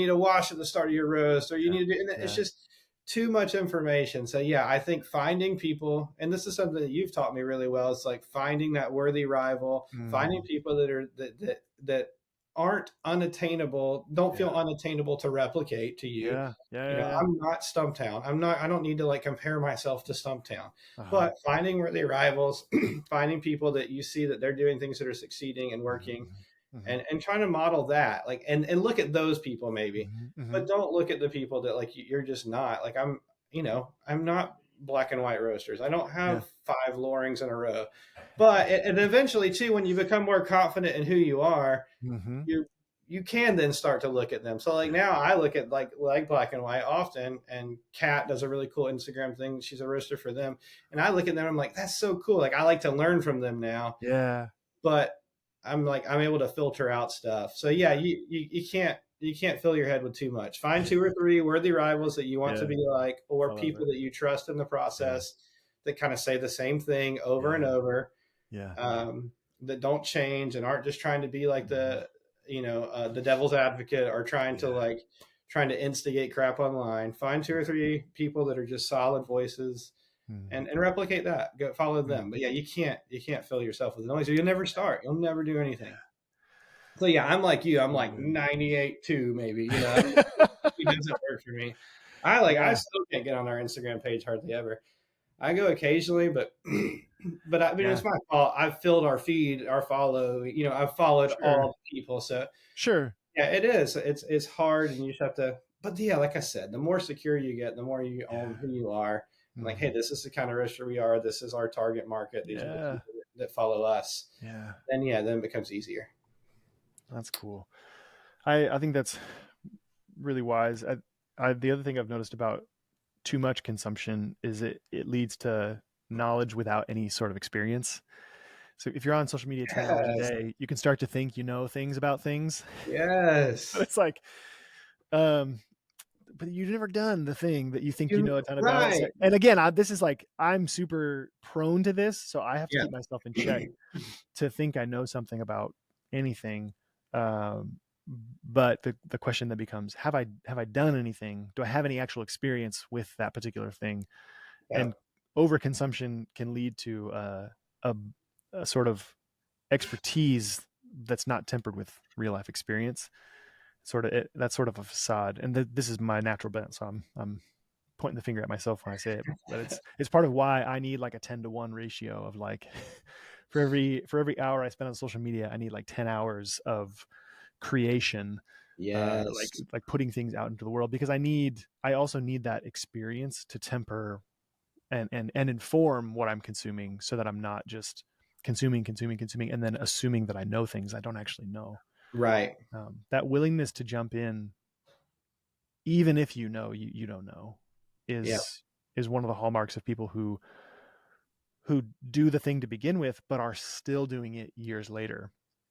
Speaker 2: to wash at the start of your roast or you
Speaker 1: Yeah.
Speaker 2: need to do. And it's
Speaker 1: Yeah.
Speaker 2: just too much information. So yeah, I think finding people, and this is something that you've taught me really well. It's like finding that worthy rival, finding
Speaker 1: Mm.
Speaker 2: people that aren't unattainable, don't
Speaker 1: Yeah.
Speaker 2: feel unattainable to replicate to you.
Speaker 1: Yeah. Yeah. Yeah. Yeah.
Speaker 2: I'm not Stumptown. I don't need to like compare myself to Stumptown.
Speaker 1: Uh-huh.
Speaker 2: But finding worthy rivals, finding people that you see that they're doing things that are succeeding and working
Speaker 1: Mm-hmm. Mm-hmm.
Speaker 2: and trying to model that. Like and look at those people maybe.
Speaker 1: Mm-hmm. Mm-hmm.
Speaker 2: But don't look at the people that like you're just not. Like I'm not black and white roasters. I don't
Speaker 1: Yeah.
Speaker 2: have 5 lowerings in a row. But and eventually too, when you become more confident in who you are,
Speaker 1: Mm-hmm.
Speaker 2: you can then start to look at them. So like
Speaker 1: Yeah.
Speaker 2: now I look at like black and white often, and Kat does a really cool Instagram thing. She's a roaster for them, and I look at them. I'm like, that's so cool. Like I like to learn from them now,
Speaker 1: Yeah.
Speaker 2: but I'm able to filter out stuff. So yeah, you can't fill your head with too much. Find 2 or 3 worthy rivals that you want to
Speaker 1: Yeah.
Speaker 2: be like,
Speaker 1: I
Speaker 2: or
Speaker 1: love
Speaker 2: people
Speaker 1: it.
Speaker 2: that you trust in the
Speaker 1: Yeah.
Speaker 2: process that kind of say the same thing over and
Speaker 1: Yeah.
Speaker 2: over
Speaker 1: Yeah.
Speaker 2: that don't change and aren't just trying to be like
Speaker 1: Mm-hmm.
Speaker 2: the devil's advocate or
Speaker 1: Yeah.
Speaker 2: trying to instigate crap online. Find 2 or 3 people that are just solid voices
Speaker 1: Mm-hmm.
Speaker 2: and replicate that. Go follow them.
Speaker 1: Mm-hmm.
Speaker 2: But yeah, you can't fill yourself with noise or you'll never start. You'll never do anything. So yeah, I'm like you. I'm like
Speaker 1: Totally.
Speaker 2: 98 2 maybe. It doesn't work for me. I
Speaker 1: Yeah.
Speaker 2: still can't get on our Instagram page hardly ever. I go occasionally, but but I mean
Speaker 1: Yeah.
Speaker 2: it's my fault. I've filled our feed, our follow. I've followed
Speaker 1: Sure.
Speaker 2: all the people. So
Speaker 1: Sure.
Speaker 2: yeah, it is. It's hard, and you just have to. But yeah, like I said, the more secure you get, the more you own
Speaker 1: Yeah.
Speaker 2: who you are. And like, hey,
Speaker 1: Mm-hmm.
Speaker 2: this is the kind of roaster we are. This is our target market. These are the
Speaker 1: Yeah.
Speaker 2: people that follow us.
Speaker 1: Yeah.
Speaker 2: Then it becomes easier.
Speaker 1: That's cool. I think that's really wise. The other thing I've noticed about too much consumption is it leads to knowledge without any sort of experience. So if you're on social media 10 hours a
Speaker 2: Yes,
Speaker 1: day, you can start to think you know things about things. But
Speaker 2: yes.
Speaker 1: it's like, um, but you've never done the thing that you think you
Speaker 2: You
Speaker 1: know a ton about. So,
Speaker 2: right.
Speaker 1: and again, this is like I'm super prone to this, so I have to
Speaker 2: Yeah.
Speaker 1: keep myself in check to think I know something about anything. Um, but the question that becomes, have I done anything? Do I have any actual experience with that particular thing?
Speaker 2: Yeah.
Speaker 1: And overconsumption can lead to a, a sort of expertise that's not tempered with real life experience. That's sort of a facade, and this is my natural bent. So I'm pointing the finger at myself when I say it, but it's part of why I need like a 10-1 ratio of like for every hour I spend on social media, I need like 10 hours of creation
Speaker 2: Yes.
Speaker 1: like putting things out into the world, because I also need that experience to temper and inform what I'm consuming, so that I'm not just consuming, and then assuming that I know things I don't actually know.
Speaker 2: Right.
Speaker 1: That willingness to jump in, even if you know you don't know,
Speaker 2: Yeah.
Speaker 1: is one of the hallmarks of people who do the thing to begin with, but are still doing it years later.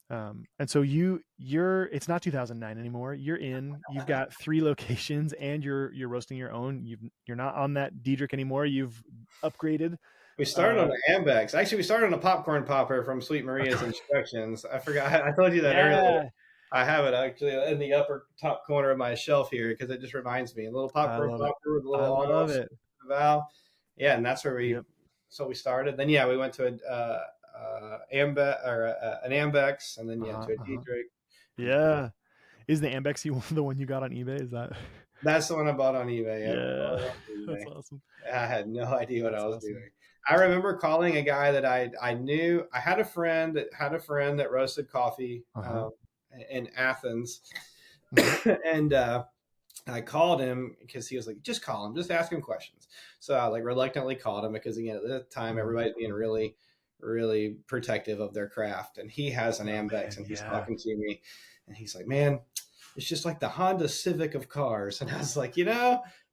Speaker 1: And so you're it's not 2009 anymore. You've got 3 locations, and you're roasting your own. You're not on that Diedrich anymore. You've upgraded.
Speaker 2: We started on
Speaker 1: Uh,
Speaker 2: the Ambex. Actually, we started on a popcorn popper from Sweet Maria's Instructions. I forgot. I told you that earlier.
Speaker 1: yeah,
Speaker 2: I have it actually in the upper top corner of my shelf here because it just reminds me. A little
Speaker 1: I
Speaker 2: popcorn
Speaker 1: love it.
Speaker 2: popper with a
Speaker 1: I
Speaker 2: little
Speaker 1: love
Speaker 2: almost
Speaker 1: it.
Speaker 2: valve. Yeah, and that's where
Speaker 1: Yep.
Speaker 2: we started. Then yeah, we went to an Ambex, and then
Speaker 1: Uh
Speaker 2: yeah
Speaker 1: huh.
Speaker 2: to a
Speaker 1: Uh huh.
Speaker 2: Diedrich. And
Speaker 1: Yeah. Is the Ambex the one you got on eBay? Is that?
Speaker 2: that's the one I bought on eBay. Yep, bought
Speaker 1: Yeah.
Speaker 2: it on
Speaker 1: That's
Speaker 2: eBay.
Speaker 1: awesome.
Speaker 2: I had no idea what I
Speaker 1: That's
Speaker 2: was
Speaker 1: awesome.
Speaker 2: doing. I remember calling a guy that I knew. I had a friend that roasted coffee
Speaker 1: Uh huh.
Speaker 2: in Athens,
Speaker 1: Hmm.
Speaker 2: and I called him because he was like, "Just call him, just ask him questions." So I like reluctantly called him because again at the time
Speaker 1: Hmm.
Speaker 2: everybody's being really really protective of their craft, and he has an
Speaker 1: Oh
Speaker 2: Ambex,
Speaker 1: man,
Speaker 2: and he's
Speaker 1: yeah.
Speaker 2: talking to me, and he's like, "Man, it's just like the Honda Civic of cars." And I was like,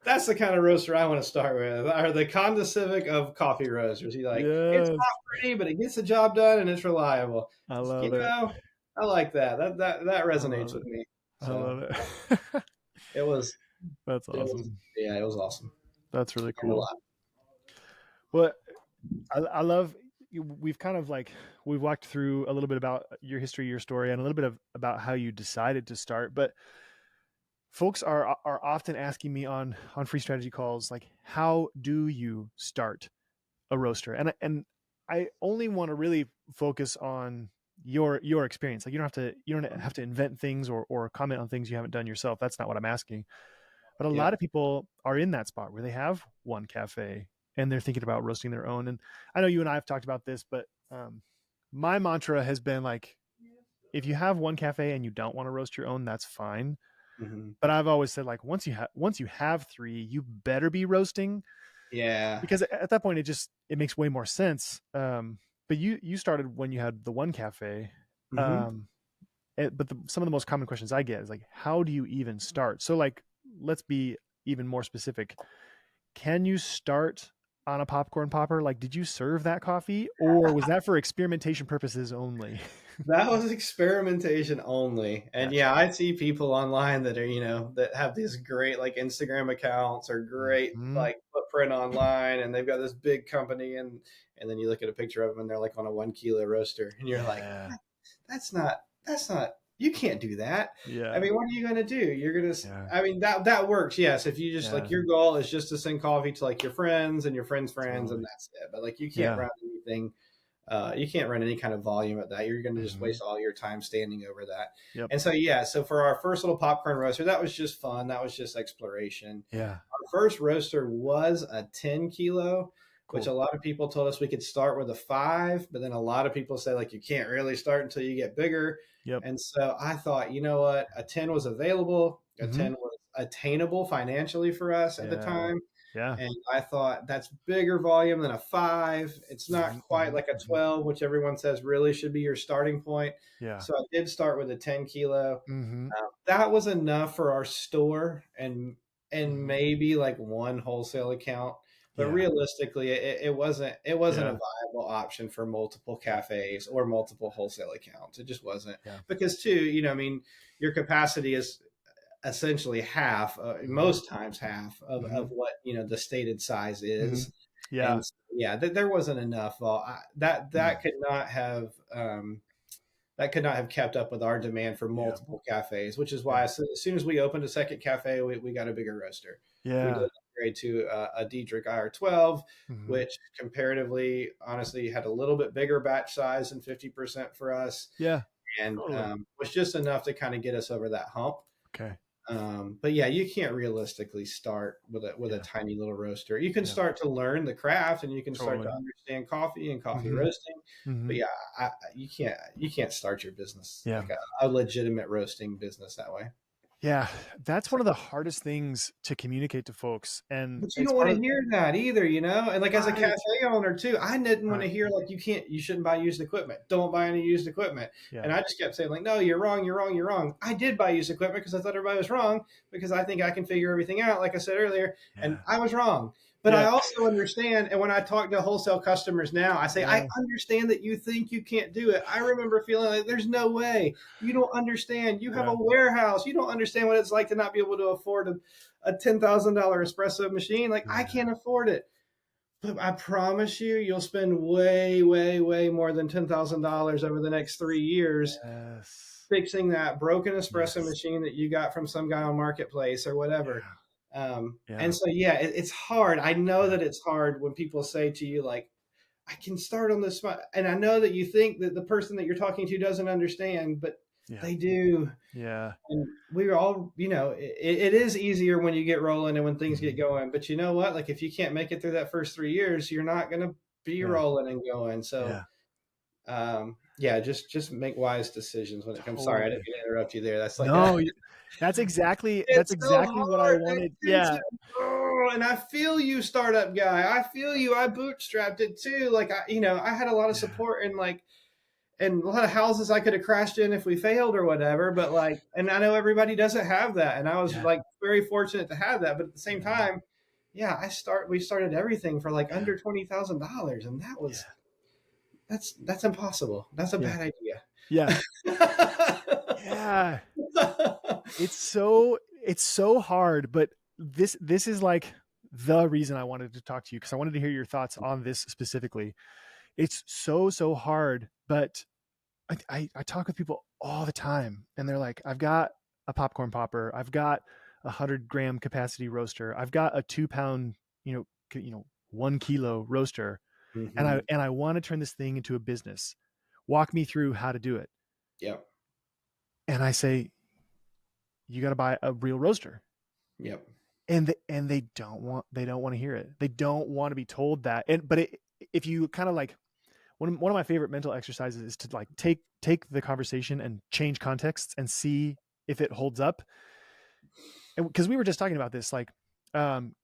Speaker 2: that's the kind of roaster I want to start with, or the Honda Civic of coffee roasters. He's like, it's
Speaker 1: Yes.
Speaker 2: not pretty, but it gets the job done and it's reliable.
Speaker 1: I
Speaker 2: I was like,
Speaker 1: love it.
Speaker 2: I like that. That
Speaker 1: I
Speaker 2: resonates
Speaker 1: love
Speaker 2: with
Speaker 1: it.
Speaker 2: me.
Speaker 1: I
Speaker 2: So
Speaker 1: love it.
Speaker 2: it was,
Speaker 1: That's
Speaker 2: it was,
Speaker 1: awesome.
Speaker 2: yeah, it was awesome.
Speaker 1: That's really
Speaker 2: Learned a
Speaker 1: cool.
Speaker 2: lot.
Speaker 1: Well, I love, we've kind of like we've walked through a little bit about your history, your story, and a little bit about how you decided to start. But folks are often asking me on free strategy calls, like, how do you start a roaster? And I only want to really focus on your experience. Like, you don't have to invent things or comment on things you haven't done yourself. That's not what I'm asking. But a lot
Speaker 2: Yep.
Speaker 1: of people are in that spot where they have one cafe and they're thinking about roasting their own. And I know you and I have talked about this, but my mantra has been like, if you have one cafe and you don't want to roast your own, that's fine.
Speaker 2: Hmm.
Speaker 1: But I've always said, like, once you have 3, you better be roasting,
Speaker 2: Yeah.
Speaker 1: because at that point it makes way more sense. But you started when you had the one cafe.
Speaker 2: Hmm.
Speaker 1: Um, but some of the most common questions I get is like, how do you even start? So, like, let's be even more specific. Can you start on a popcorn popper? Like, did you serve that coffee, or was that for experimentation purposes only?
Speaker 2: That was experimentation only. And
Speaker 1: Gotcha.
Speaker 2: yeah, I see people online that are, that have these great like Instagram accounts or great
Speaker 1: Hmm.
Speaker 2: like footprint online, and they've got this big company, and then you look at a picture of them and they're like on a 1 kilo roaster, and you're like,
Speaker 1: Yeah.
Speaker 2: that's not you can't do that. I
Speaker 1: Yeah.
Speaker 2: mean, what are you going to do? You're going to
Speaker 1: Yeah.
Speaker 2: I mean that works. Yes, if you just like
Speaker 1: Yeah.
Speaker 2: your goal is just to send coffee to like your friends and your friends' friends and
Speaker 1: Totally.
Speaker 2: that's it. But like
Speaker 1: Yeah.
Speaker 2: you can't run any kind of volume at that. You're going to just
Speaker 1: Hmm.
Speaker 2: waste all your time standing over that.
Speaker 1: Yep.
Speaker 2: And so, yeah, so for our first little popcorn roaster, that was just fun. That was just exploration.
Speaker 1: Yeah.
Speaker 2: Our first roaster was a 10 kilo, which a
Speaker 1: Cool.
Speaker 2: lot of people told us we could start with a 5, but then a lot of people say, like, you can't really start until you get bigger.
Speaker 1: Yep.
Speaker 2: And so I thought, you know what? A 10 was available, a
Speaker 1: Hmm.
Speaker 2: 10 was attainable financially for us at the
Speaker 1: Yeah.
Speaker 2: time.
Speaker 1: Yeah.
Speaker 2: And I thought that's bigger volume than a 5. It's not
Speaker 1: Hmm.
Speaker 2: quite
Speaker 1: Hmm.
Speaker 2: like a
Speaker 1: Hmm.
Speaker 2: 12, which everyone says really should be your starting point.
Speaker 1: Yeah.
Speaker 2: So I did start with a 10 kilo.
Speaker 1: Hmm.
Speaker 2: That was enough for our store and
Speaker 1: Hmm.
Speaker 2: maybe like one wholesale account. But
Speaker 1: Yeah.
Speaker 2: realistically, it wasn't a
Speaker 1: Yeah.
Speaker 2: viable option for multiple cafes or multiple wholesale accounts. It just wasn't
Speaker 1: Yeah.
Speaker 2: because too, I mean, your capacity is essentially half,
Speaker 1: Hmm.
Speaker 2: most times half of
Speaker 1: Hmm.
Speaker 2: what the stated size
Speaker 1: Hmm.
Speaker 2: is,
Speaker 1: Yeah.
Speaker 2: and so, yeah, there wasn't enough. That
Speaker 1: Mm.
Speaker 2: could not have kept up with our demand for
Speaker 1: Yeah.
Speaker 2: multiple cafes, which is why
Speaker 1: Yeah.
Speaker 2: as soon as we opened a second cafe, we got a bigger roaster. We did
Speaker 1: Yeah.
Speaker 2: upgrade to a Diedrich IR12,
Speaker 1: Hmm.
Speaker 2: which comparatively, honestly, had a little bit bigger batch size than 50% for us,
Speaker 1: Yeah.
Speaker 2: and
Speaker 1: Totally.
Speaker 2: was just enough to kind of get us over that hump.
Speaker 1: Okay.
Speaker 2: But yeah, you can't realistically start with a
Speaker 1: Yeah.
Speaker 2: tiny little roaster. You can
Speaker 1: Yeah.
Speaker 2: start to learn the craft, and you can start to
Speaker 1: Totally.
Speaker 2: understand coffee and coffee
Speaker 1: Hmm.
Speaker 2: roasting. But
Speaker 1: Hmm.
Speaker 2: yeah, you can't start your business
Speaker 1: Yeah.
Speaker 2: like a legitimate roasting business that way.
Speaker 1: Yeah, that's one of the hardest things to communicate to folks, and
Speaker 2: But you
Speaker 1: it's
Speaker 2: don't want
Speaker 1: part
Speaker 2: to
Speaker 1: of
Speaker 2: hear that either, you know? And like as a
Speaker 1: right,
Speaker 2: cafe owner too, I didn't want
Speaker 1: right,
Speaker 2: to hear like you shouldn't buy used equipment. Don't buy any used equipment.
Speaker 1: yeah,
Speaker 2: And I just kept saying like, no, you're wrong, you're wrong, you're wrong. I did buy used equipment because I thought everybody was wrong because I think I can figure everything out, like I said earlier, and
Speaker 1: yeah,
Speaker 2: I was wrong. But I
Speaker 1: yeah,
Speaker 2: also understand, and when I talk to wholesale customers now, I say, I
Speaker 1: yeah,
Speaker 2: understand that you think you can't do it. I remember feeling like there's no way. You don't understand. You have a
Speaker 1: yeah,
Speaker 2: warehouse. You don't understand what it's like to not be able to afford a $10,000 espresso machine. Like I
Speaker 1: yeah,
Speaker 2: can't afford it. But I promise you, you'll spend way, way, way more than $10,000 over the next 3 years
Speaker 1: yes,
Speaker 2: fixing that broken espresso
Speaker 1: yes,
Speaker 2: machine that you got from some guy on Marketplace or whatever.
Speaker 1: yeah,
Speaker 2: And
Speaker 1: yeah,
Speaker 2: so, yeah, it's hard. I know
Speaker 1: yeah,
Speaker 2: that it's hard when people say to you, like, I can start on this. And I know that you think that the person that you're talking to doesn't understand, but
Speaker 1: yeah,
Speaker 2: they do.
Speaker 1: yeah,
Speaker 2: And we were all, it is easier when you get rolling and when things get
Speaker 1: mhm,
Speaker 2: going. But you know what? Like if you can't make it through that first 3 years, you're not going to be
Speaker 1: yeah,
Speaker 2: rolling and going. So,
Speaker 1: yeah,
Speaker 2: yeah, just make wise decisions when it comes. Sorry, I didn't
Speaker 1: totally.
Speaker 2: mean to interrupt you there. That's like
Speaker 1: No, that's
Speaker 2: it's so
Speaker 1: exactly what I
Speaker 2: hard.
Speaker 1: wanted.
Speaker 2: Attention.
Speaker 1: Yeah,
Speaker 2: Oh, and I feel you, startup guy. I feel you. I bootstrapped it too. Like I had a lot of
Speaker 1: yeah,
Speaker 2: support and a lot of houses I could have crashed in if we failed or whatever. But like, and I know everybody doesn't have that, and I was
Speaker 1: yeah,
Speaker 2: like very fortunate to have that. But at the same
Speaker 1: yeah,
Speaker 2: time, yeah, we started everything for like
Speaker 1: yeah,
Speaker 2: under $20,000, and
Speaker 1: yeah,
Speaker 2: that's impossible. That's a
Speaker 1: yeah,
Speaker 2: bad idea.
Speaker 1: yeah, yeah. It's so hard, but this is like the reason I wanted to talk to you because I wanted to hear your thoughts on this specifically. It's so hard, but I talk with people all the time, and they're like, I've got a popcorn popper, I've got 100 gram capacity roaster, I've got a 2 pound, 1 kilo roaster, and I
Speaker 2: Hmm.
Speaker 1: and I want to turn this thing into a business. Walk me through how to do it.
Speaker 2: Yep.
Speaker 1: And I say, you got to buy a real roaster.
Speaker 2: Yep.
Speaker 1: And they don't want to hear it. They don't want to be told that. If you kind of like one of my favorite mental exercises is to like take the conversation and change contexts and see if it holds up. And because we were just talking about this, like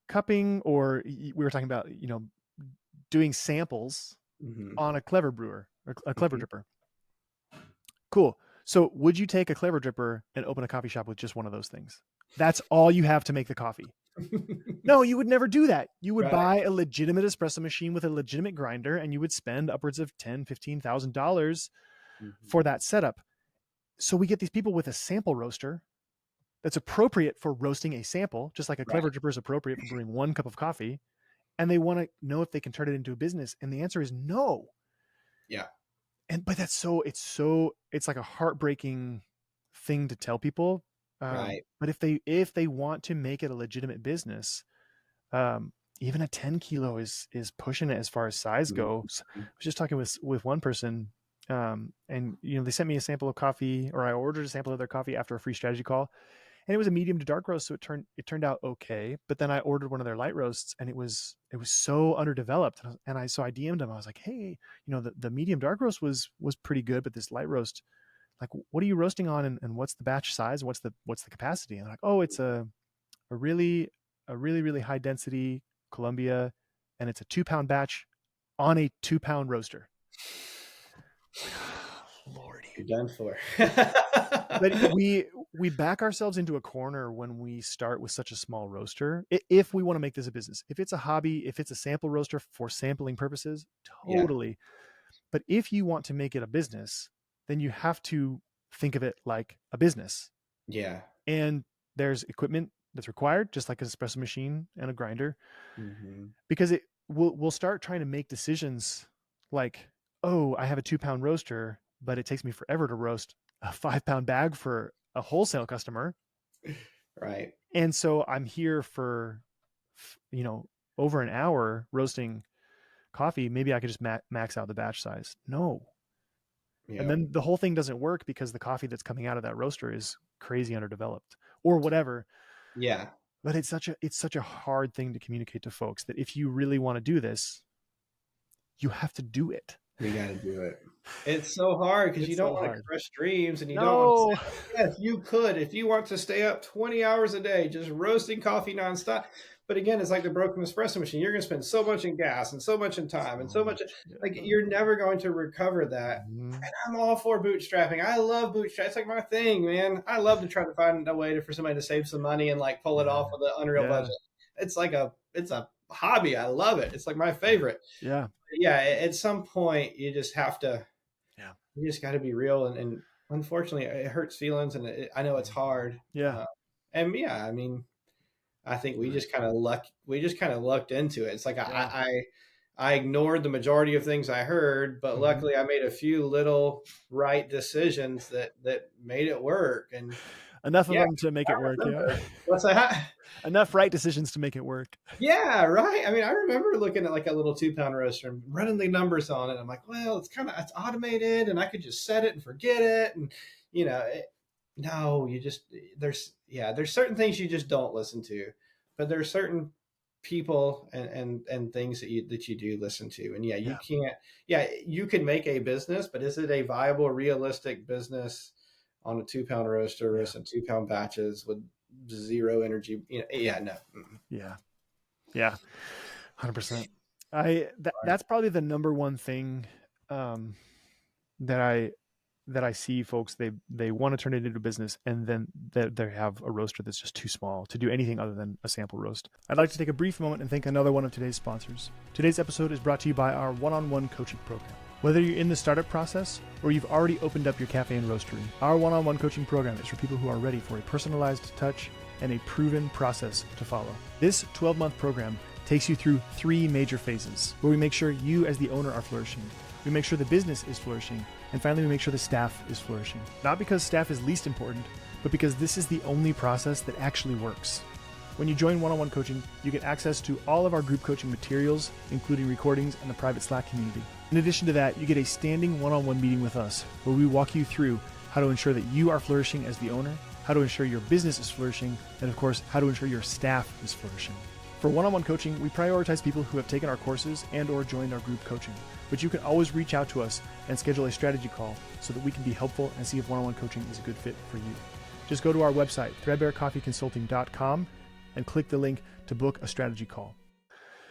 Speaker 1: cupping, or we were talking about doing samples
Speaker 2: Hmm.
Speaker 1: on a clever brewer or a clever
Speaker 2: Hmm.
Speaker 1: dripper. Cool. So would you take a clever dripper and open a coffee shop with just one of those things? That's all you have to make the coffee. No, you would never do that. You would
Speaker 2: Right.
Speaker 1: buy a legitimate espresso machine with a legitimate grinder, and you would spend upwards of $10,000-$15,000
Speaker 2: Hmm.
Speaker 1: for that setup. So we get these people with a sample roaster that's appropriate for roasting a sample, just like a clever
Speaker 2: Right.
Speaker 1: dripper is appropriate for brewing 1 cup of coffee, and they want to know if they can turn it into a business. And the answer is no.
Speaker 2: Yeah.
Speaker 1: And but it's like a heartbreaking thing to tell people.
Speaker 2: Right.
Speaker 1: But if they want to make it a legitimate business, um, even a 10 kilo is pushing it as far as size
Speaker 2: Mhm.
Speaker 1: goes. I was just talking with one person, and they sent me a sample of coffee, or I ordered a sample of their coffee after a free strategy call, and it was a medium to dark roast, so it turned out okay. But then I ordered one of their light roasts, and it was so underdeveloped, and I DM'd them. I was like, hey, the medium dark roast was pretty good, but this light roast, like, what are you roasting on, and what's the batch size, what's the capacity? And they're like, oh, it's a really really high density Columbia, and it's a 2 pound batch on a 2 pound roaster. Like, oh, Lordy.
Speaker 2: You're done for.
Speaker 1: But we back ourselves into a corner when we start with such a small roaster. If we want to make this a business, if it's a hobby, if it's a sample roaster for sampling purposes,
Speaker 2: Yeah.
Speaker 1: totally. But if you want to make it a business, then you have to think of it like a business.
Speaker 2: Yeah.
Speaker 1: And there's equipment that's required, just like an espresso machine and a grinder,
Speaker 2: Hmm.
Speaker 1: because we'll start trying to make decisions like, oh, I have a 2 pound roaster, but it takes me forever to roast a 5 pound bag for a wholesale customer.
Speaker 2: Right.
Speaker 1: And so I'm here for, you know, over an hour roasting coffee. Maybe I could just max out the batch size. No. And
Speaker 2: Yep.
Speaker 1: then the whole thing doesn't work because the coffee that's coming out of that roaster is crazy underdeveloped or whatever.
Speaker 2: Yeah.
Speaker 1: But it's such a hard thing to communicate to folks that if you really want to do this, you have to do it.
Speaker 2: You got to do it. It's so hard because you
Speaker 1: It's
Speaker 2: don't
Speaker 1: so
Speaker 2: want to
Speaker 1: hard.
Speaker 2: crush dreams and you don't want to say,
Speaker 1: No.
Speaker 2: yes, you could if you want to stay up 20 hours a day just roasting coffee nonstop. But again, it's like the broken espresso machine. You're going to spend so much in gas and so much in time and
Speaker 1: So
Speaker 2: so much,
Speaker 1: much.
Speaker 2: like
Speaker 1: Yeah.
Speaker 2: you're never going to recover that.
Speaker 1: Mhm.
Speaker 2: And I'm all for bootstrapping. I love bootstrap. It's like my thing, man. I love to try to find a way for somebody to save some money and like pull it
Speaker 1: Yeah.
Speaker 2: off with an unreal
Speaker 1: Yeah.
Speaker 2: budget. It's a hobby. I love it. It's like my favorite.
Speaker 1: Yeah.
Speaker 2: Yeah, at some point you just have to
Speaker 1: Yeah.
Speaker 2: you just got to be real, and unfortunately, it hurts feelings, and I know it's hard.
Speaker 1: Yeah.
Speaker 2: Uh, and yeah, I mean, I think we
Speaker 1: Right.
Speaker 2: just kind of lucked into it. It's like
Speaker 1: Yeah.
Speaker 2: I ignored the majority of things I heard, but
Speaker 1: Mhm.
Speaker 2: luckily I made a few little right decisions that made it work. And
Speaker 1: Enough of
Speaker 2: yeah,
Speaker 1: them to make it
Speaker 2: I
Speaker 1: work. Yeah.
Speaker 2: remember. What's that?
Speaker 1: Enough right decisions to make it work.
Speaker 2: Yeah, right. I mean, I remember looking at like a little 2 pound roaster and running the numbers on it. I'm like, well, it's automated, and I could just set it and forget it, and you know, no, you just there's certain things you just don't listen to, but there's certain people and things that you do listen to, and yeah, you
Speaker 1: Yeah.
Speaker 2: can't. Yeah, you can make a business, but is it a viable, realistic business on a 2 pound roaster
Speaker 1: Yeah.
Speaker 2: roasting 2 pound batches with zero energy? Yeah, no. Mm-mm.
Speaker 1: Yeah. Yeah. 100%. That's probably the number one thing um, that I see folks they want to turn it into a business and then they have a roaster that's just too small to do anything other than a sample roast. I'd like to take a brief moment and thank another one of today's sponsors. Today's episode is brought to you by our one-on-one coaching program. Whether you're in the startup process or you've already opened up your cafe and roastery, our one-on-one coaching program is for people who are ready for a personalized touch and a proven process to follow. This 12-month program takes you through 3 major phases where we make sure you as the owner are flourishing. We make sure the business is flourishing. And finally, we make sure the staff is flourishing. Not because staff is least important, but because this is the only process that actually works. When you join one-on-one coaching, you get access to all of our group coaching materials, including recordings and the private Slack community. In addition to that, you get a standing one-on-one meeting with us where we walk you through how to ensure that you are flourishing as the owner, how to ensure your business is flourishing, and of course, how to ensure your staff is flourishing. For one-on-one coaching, we prioritize people who have taken our courses and or joined our group coaching, but you can always reach out to us and schedule a strategy call so that we can be helpful and see if one-on-one coaching is a good fit for you. Just go to our website, threadbarecoffeeconsulting.com, and click the link to book a strategy call.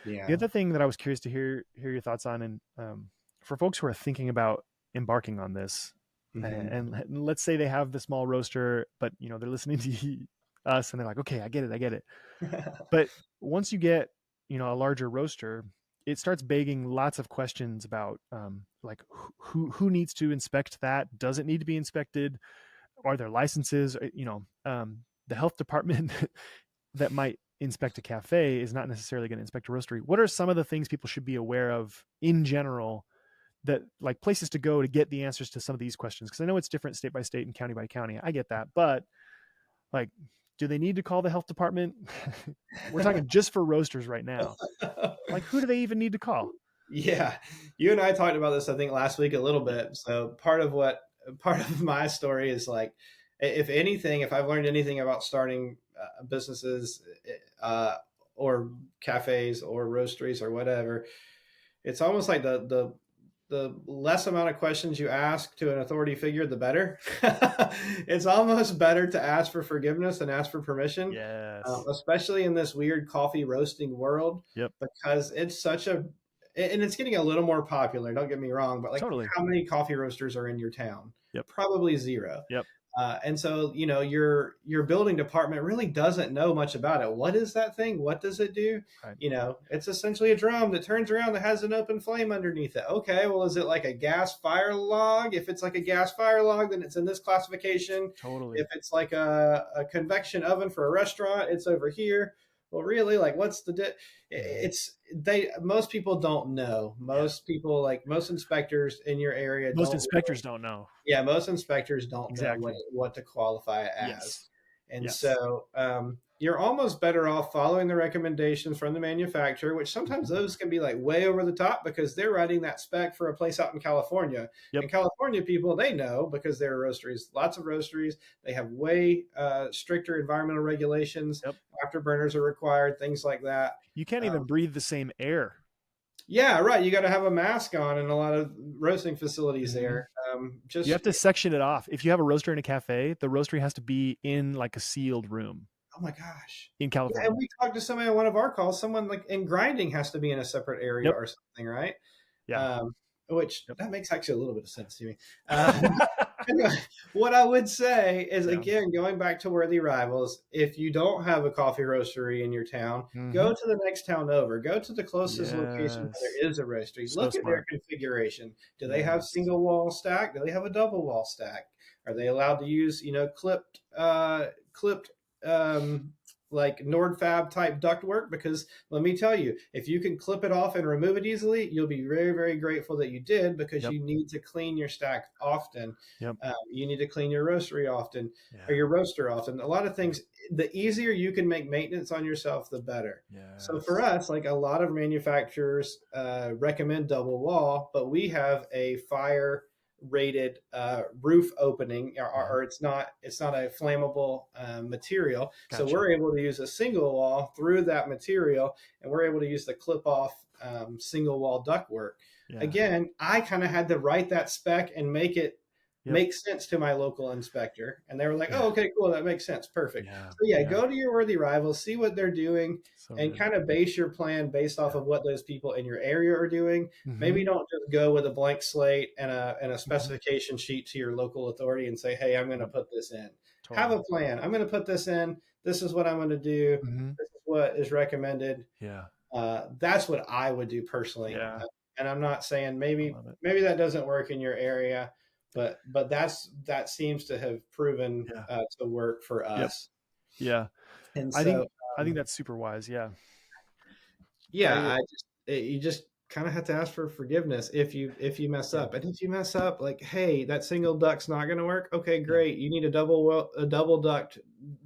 Speaker 1: The
Speaker 2: Yeah.
Speaker 1: other thing that I was curious to hear your thoughts on, and for folks who are thinking about embarking on this,
Speaker 2: Hmm.
Speaker 1: and let's say they have the small roaster, but they're listening to us and they're like, okay, I get it. But once you get, a larger roaster, it starts begging lots of questions about like who needs to inspect that? Does it need to be inspected? Are there licenses? The health department that might inspect a cafe is not necessarily going to inspect a roastery. What are some of the things people should be aware of in general, that like places to go to get the answers to some of these questions? Because I know it's different state by state and county by county. I get that, but like, do they need to call the health department? We're talking just for roasters right now. Like, who do they even need to call?
Speaker 2: Yeah, you and I talked about this, I think, last week a little
Speaker 1: Yeah.
Speaker 2: bit. So part of my story is like, if anything, if I've learned anything about starting businesses uh, or cafes or roasteries or whatever, it's almost like the less amount of questions you ask to an authority figure, the better. It's almost better to ask for forgiveness and ask for permission,
Speaker 1: Yes.
Speaker 2: especially in this weird coffee roasting world,
Speaker 1: Yep.
Speaker 2: because it's such a and it's getting a little more popular. Don't get me wrong, but like,
Speaker 1: Totally.
Speaker 2: how many coffee roasters are in your town?
Speaker 1: Yep.
Speaker 2: Probably zero.
Speaker 1: Yep.
Speaker 2: And so, your building department really doesn't know much about it. What is that thing? What does it do?
Speaker 1: Right.
Speaker 2: It's essentially a drum that turns around that has an open flame underneath it. Okay, well, is it like a gas fire log? If it's like a gas fire log, then it's in this classification.
Speaker 1: Totally.
Speaker 2: If it's like a convection oven for a restaurant, it's over here. Well, really, like, what's
Speaker 1: Mhm.
Speaker 2: it's they most people don't know.
Speaker 1: Yeah.
Speaker 2: Most people, like most inspectors in your area,
Speaker 1: Most
Speaker 2: don't
Speaker 1: inspectors don't know.
Speaker 2: yeah, most inspectors don't know
Speaker 1: Exactly.
Speaker 2: what to qualify it as.
Speaker 1: Yes.
Speaker 2: And
Speaker 1: Yes.
Speaker 2: so you're almost better off following the recommendations from the manufacturer, which sometimes
Speaker 1: Mhm.
Speaker 2: those can be like way over the top because they're writing that spec for a place out in California.
Speaker 1: Yep.
Speaker 2: And California people, they know because they're roasteries, lots of roasteries. They have way stricter environmental regulations.
Speaker 1: Yep.
Speaker 2: Afterburners are required, things like that.
Speaker 1: You can't even
Speaker 2: Um,
Speaker 1: breathe the same air.
Speaker 2: Yeah, right. You got to have a mask on in a lot of roasting facilities
Speaker 1: Hmm.
Speaker 2: there.
Speaker 1: You have
Speaker 2: Just
Speaker 1: to section it off. If you have a roaster in a cafe, the roastery has to be in like a sealed room
Speaker 2: oh my gosh.
Speaker 1: in
Speaker 2: Yeah, and
Speaker 1: California.
Speaker 2: we talked to somebody on one of our calls. Someone like in grinding has to be in a separate area
Speaker 1: Yep.
Speaker 2: or something, right?
Speaker 1: Yeah.
Speaker 2: Um, which
Speaker 1: Yep.
Speaker 2: that makes actually a little bit of sense to me. Anyway, what I would say is
Speaker 1: Yeah.
Speaker 2: again, going back to worthy rivals, if you don't have a coffee roastery in your town, go
Speaker 1: Hmm.
Speaker 2: to the next town over. Go to the closest location where
Speaker 1: Yes.
Speaker 2: there is a roastery.
Speaker 1: So
Speaker 2: Look at their
Speaker 1: smart.
Speaker 2: configuration. Do they have
Speaker 1: Yes.
Speaker 2: single wall stack? Do they have a double wall stack? Are they allowed to use, clipped um, like Nordfab type ductwork? Because let me tell you, if you can clip it off and remove it easily, you'll be very, very grateful that you did because
Speaker 1: Yep.
Speaker 2: you need to clean your stack often.
Speaker 1: Yep.
Speaker 2: You need to clean your roastery often or
Speaker 1: Yeah.
Speaker 2: your roaster often. A lot of
Speaker 1: Yeah.
Speaker 2: things, the easier you can make maintenance on yourself, the better. So for
Speaker 1: Yes.
Speaker 2: us, like a lot of manufacturers recommend double wall, but we have a fire rated roof opening,
Speaker 1: Hmm.
Speaker 2: or it's not a flammable material, so
Speaker 1: Gotcha.
Speaker 2: we're able to use a single wall through that material, and we're able to use the clip off single wall ductwork.
Speaker 1: Yeah.
Speaker 2: Again, I kind of had to write that spec and make it
Speaker 1: Yep.
Speaker 2: make sense to my local inspector, and they were like,
Speaker 1: Yeah.
Speaker 2: oh, okay, cool, that makes sense, perfect.
Speaker 1: Yeah.
Speaker 2: So yeah,
Speaker 1: Yeah.
Speaker 2: go to your worthy rivals, see what they're doing,
Speaker 1: So
Speaker 2: and
Speaker 1: good.
Speaker 2: kind of base your plan based off
Speaker 1: Yeah.
Speaker 2: of what those people in your area are doing. Maybe
Speaker 1: Hmm.
Speaker 2: don't just go with a blank slate and a
Speaker 1: Hmm.
Speaker 2: specification sheet to your local authority and say, hey, I'm going to
Speaker 1: Yep.
Speaker 2: put this in. Have
Speaker 1: Totally.
Speaker 2: a plan. I'm going to put this in. This is what I'm going to do.
Speaker 1: Hmm.
Speaker 2: This is what is recommended.
Speaker 1: Yeah.
Speaker 2: That's what I would do personally.
Speaker 1: Yeah.
Speaker 2: And I'm not saying
Speaker 1: I love it.
Speaker 2: maybe that doesn't work in your area, but that seems to have proven
Speaker 1: Yeah.
Speaker 2: to work for
Speaker 1: Yep.
Speaker 2: us.
Speaker 1: Yeah.
Speaker 2: And
Speaker 1: I
Speaker 2: so
Speaker 1: think I think that's super wise. Yeah.
Speaker 2: yeah,
Speaker 1: I
Speaker 2: you just kind of have to ask for forgiveness if you mess
Speaker 1: Yeah.
Speaker 2: up. And if you mess up, like, hey, that single duct's not going to work. Okay,
Speaker 1: Yeah.
Speaker 2: great. You need a double duct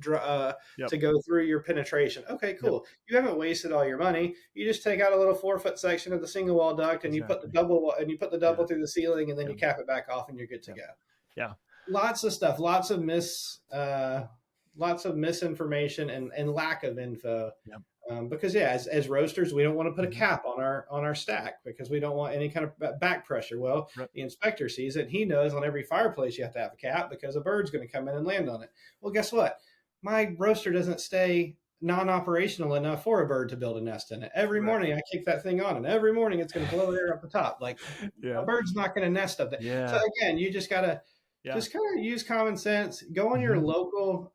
Speaker 1: Yep.
Speaker 2: to go through your penetration. Okay,
Speaker 1: Yep.
Speaker 2: cool. You haven't wasted all your money. You just take out a little 4 foot section of the single wall duct and
Speaker 1: Exactly.
Speaker 2: you put the
Speaker 1: Yeah.
Speaker 2: double through the ceiling and then
Speaker 1: Yeah.
Speaker 2: you cap it back off and you're good to
Speaker 1: Yeah.
Speaker 2: go.
Speaker 1: Yeah.
Speaker 2: Lots of stuff, lots of misinformation and lack of info.
Speaker 1: Yep.
Speaker 2: Because yeah, as roasters, we don't want to put a
Speaker 1: Hmm.
Speaker 2: cap on our stack because we don't want any kind of back pressure. Well,
Speaker 1: Right.
Speaker 2: the inspector sees it. And he knows on every fireplace you have to have a cap because a bird's going to come in and land on it. Well, guess what? My roaster doesn't stay non-operational enough for a bird to build a nest in it. Every
Speaker 1: Right.
Speaker 2: morning I kick that thing on, and every morning it's going to blow air up the top. Like a
Speaker 1: Yeah.
Speaker 2: bird's not going to nest up there. So
Speaker 1: Yeah.
Speaker 2: again, you just got to
Speaker 1: Yeah.
Speaker 2: just kind of use common sense. Go on your
Speaker 1: Hmm.
Speaker 2: local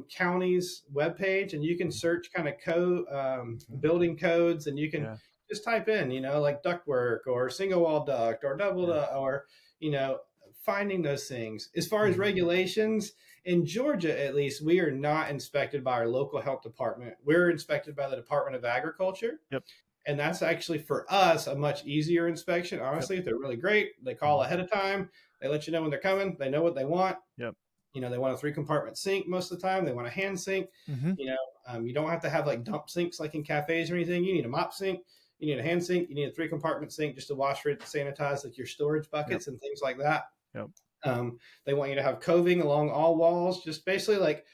Speaker 2: county's webpage, and you can search kind of
Speaker 1: Hmm.
Speaker 2: building codes, and you can
Speaker 1: Yeah.
Speaker 2: just type in, like ductwork or single wall duct or double
Speaker 1: Yeah.
Speaker 2: duct or you know, finding those things. As far as
Speaker 1: Hmm.
Speaker 2: regulations in Georgia, at least, we are not inspected by our local health department. We're inspected by the Department of Agriculture.
Speaker 1: Yep.
Speaker 2: And that's actually for us a much easier inspection.
Speaker 1: Yep.
Speaker 2: Honestly, they're really great. They call
Speaker 1: Hmm.
Speaker 2: ahead of time. They let you know when they're coming. They know what they want.
Speaker 1: Yep.
Speaker 2: They want a 3 compartment sink most of the time. They want a hand sink.
Speaker 1: Hmm.
Speaker 2: You don't have to have like dump sinks like in cafes or anything. You need a mop sink. You need a hand sink. You need a 3 compartment sink just to wash it, sanitize like your storage
Speaker 1: Yep.
Speaker 2: buckets and things like that.
Speaker 1: Yep.
Speaker 2: They want you to have coving along all walls, just basically like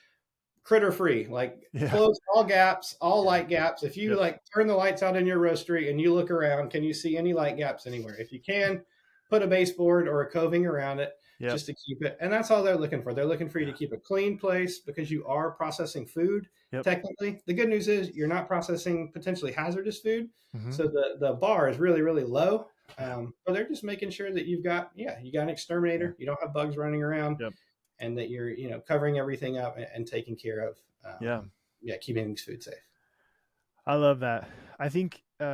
Speaker 2: critter free, like
Speaker 1: Yeah.
Speaker 2: close all gaps, all
Speaker 1: Yeah.
Speaker 2: light gaps. If you
Speaker 1: Yep.
Speaker 2: like turn the lights out in your roastery and you look around, can you see any light gaps anywhere? If you can, put a baseboard or a coving around it
Speaker 1: Yep.
Speaker 2: just to keep it. And that's all they're looking for. They're looking for you to
Speaker 1: Yeah.
Speaker 2: keep a clean place because you are processing food.
Speaker 1: Yep.
Speaker 2: Technically, the good news is you're not processing potentially hazardous food,
Speaker 1: Hmm.
Speaker 2: so the bar is really really low.
Speaker 1: Yeah.
Speaker 2: But they're just making sure that you got an
Speaker 1: Yeah.
Speaker 2: exterminator, you don't have bugs running around,
Speaker 1: Yep.
Speaker 2: and that you're covering everything up and taking care of
Speaker 1: Yeah.
Speaker 2: keeping these food safe.
Speaker 1: I love that. I think
Speaker 2: If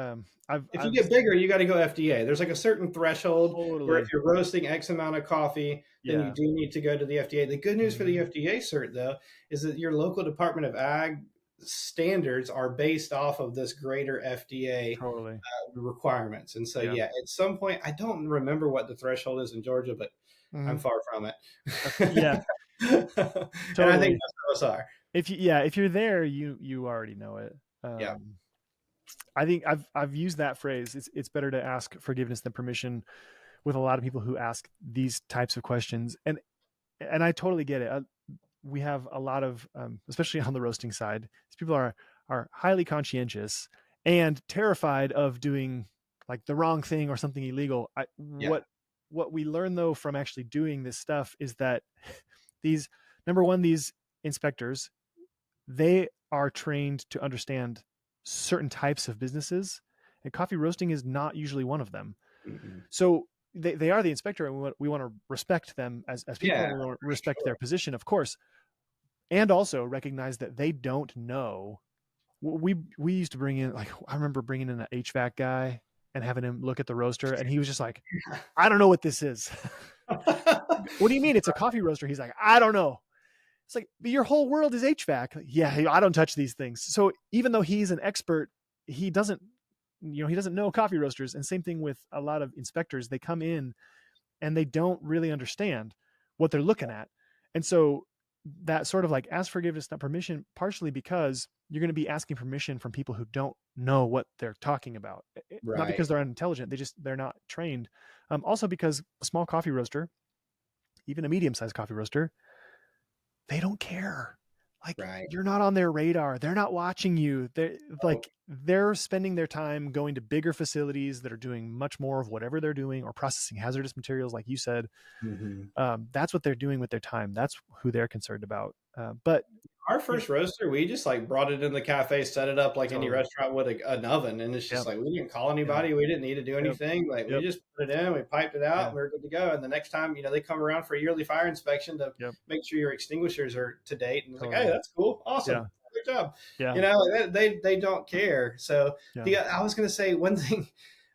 Speaker 2: you
Speaker 1: I've
Speaker 2: get bigger, you got to go FDA. There's like a certain threshold where if
Speaker 1: totally.
Speaker 2: you're roasting X amount of coffee, then you
Speaker 1: Yeah.
Speaker 2: do need to go to the FDA. The good news for the
Speaker 1: Hmm.
Speaker 2: FDA cert, though, is that your local Department of Ag standards are based off of this greater FDA
Speaker 1: Totally.
Speaker 2: requirements. And so,
Speaker 1: Yeah.
Speaker 2: yeah, at some point, I don't remember what the threshold is in Georgia, but I'm
Speaker 1: Hmm.
Speaker 2: far from it.
Speaker 1: Yeah.
Speaker 2: And I think
Speaker 1: Totally.
Speaker 2: most of us are.
Speaker 1: If you're there, you already know it.
Speaker 2: Yeah.
Speaker 1: Um, I think I've used that phrase. It's better to ask forgiveness than permission with a lot of people who ask these types of questions, and I totally get it. We have a lot of, especially on the roasting side, these people are highly conscientious and terrified of doing like the wrong thing or something illegal.
Speaker 2: Yeah.
Speaker 1: What we learn though from actually doing this stuff is that these number one, these inspectors, they are trained to understand certain types of businesses, and coffee roasting is not usually one of them.
Speaker 2: Mm-mm.
Speaker 1: So they are the inspector, and we want to respect them as people,
Speaker 2: Yeah,
Speaker 1: and we want to
Speaker 2: for
Speaker 1: respect their
Speaker 2: sure.
Speaker 1: position, of course, and also recognize that they don't know. We used to bring in, like, I remember bringing in an HVAC guy and having him look at the roaster, and he was just like, I don't know what this is. What do you mean it's a coffee roaster? He's like, I don't know. It's like, but your whole world is HVAC. Like, yeah, I don't touch these things. So even though he's an expert, he doesn't, he doesn't know coffee roasters. And same thing with a lot of inspectors. They come in and they don't really understand what they're looking at. And so that sort of like ask forgiveness, not permission, partially because you're going to be asking permission from people who don't know what they're talking about. Not
Speaker 2: Right,
Speaker 1: because they're unintelligent, they're not trained. Also because a small coffee roaster, even a medium-sized coffee roaster, they don't care. Like,
Speaker 2: right.
Speaker 1: you're not on their radar. They're not watching you.
Speaker 2: Oh,
Speaker 1: They're spending their time going to bigger facilities that are doing much more of whatever they're doing, or processing hazardous materials, like you said.
Speaker 2: mhm.
Speaker 1: That's what they're doing with their time. That's who they're concerned about. But
Speaker 2: Our
Speaker 1: you know,
Speaker 2: first roaster, we just, like, brought it in the cafe, set it up like any
Speaker 1: totally.
Speaker 2: restaurant would an oven, and it's just
Speaker 1: Yep.
Speaker 2: like, we didn't call
Speaker 1: Yeah.
Speaker 2: anybody, we didn't need to do
Speaker 1: Yep.
Speaker 2: anything, like, we
Speaker 1: Yep.
Speaker 2: just put it in, we piped it out,
Speaker 1: Yeah.
Speaker 2: and we were good to go, and the next time, they come around for a yearly fire inspection to
Speaker 1: Yep.
Speaker 2: make sure your extinguishers are to date, and it's like, "Hey,
Speaker 1: Totally.
Speaker 2: that's cool,
Speaker 1: Yeah.
Speaker 2: awesome, good job."
Speaker 1: Yeah.
Speaker 2: Like, they don't care, so,
Speaker 1: Yeah.
Speaker 2: I was gonna say one thing,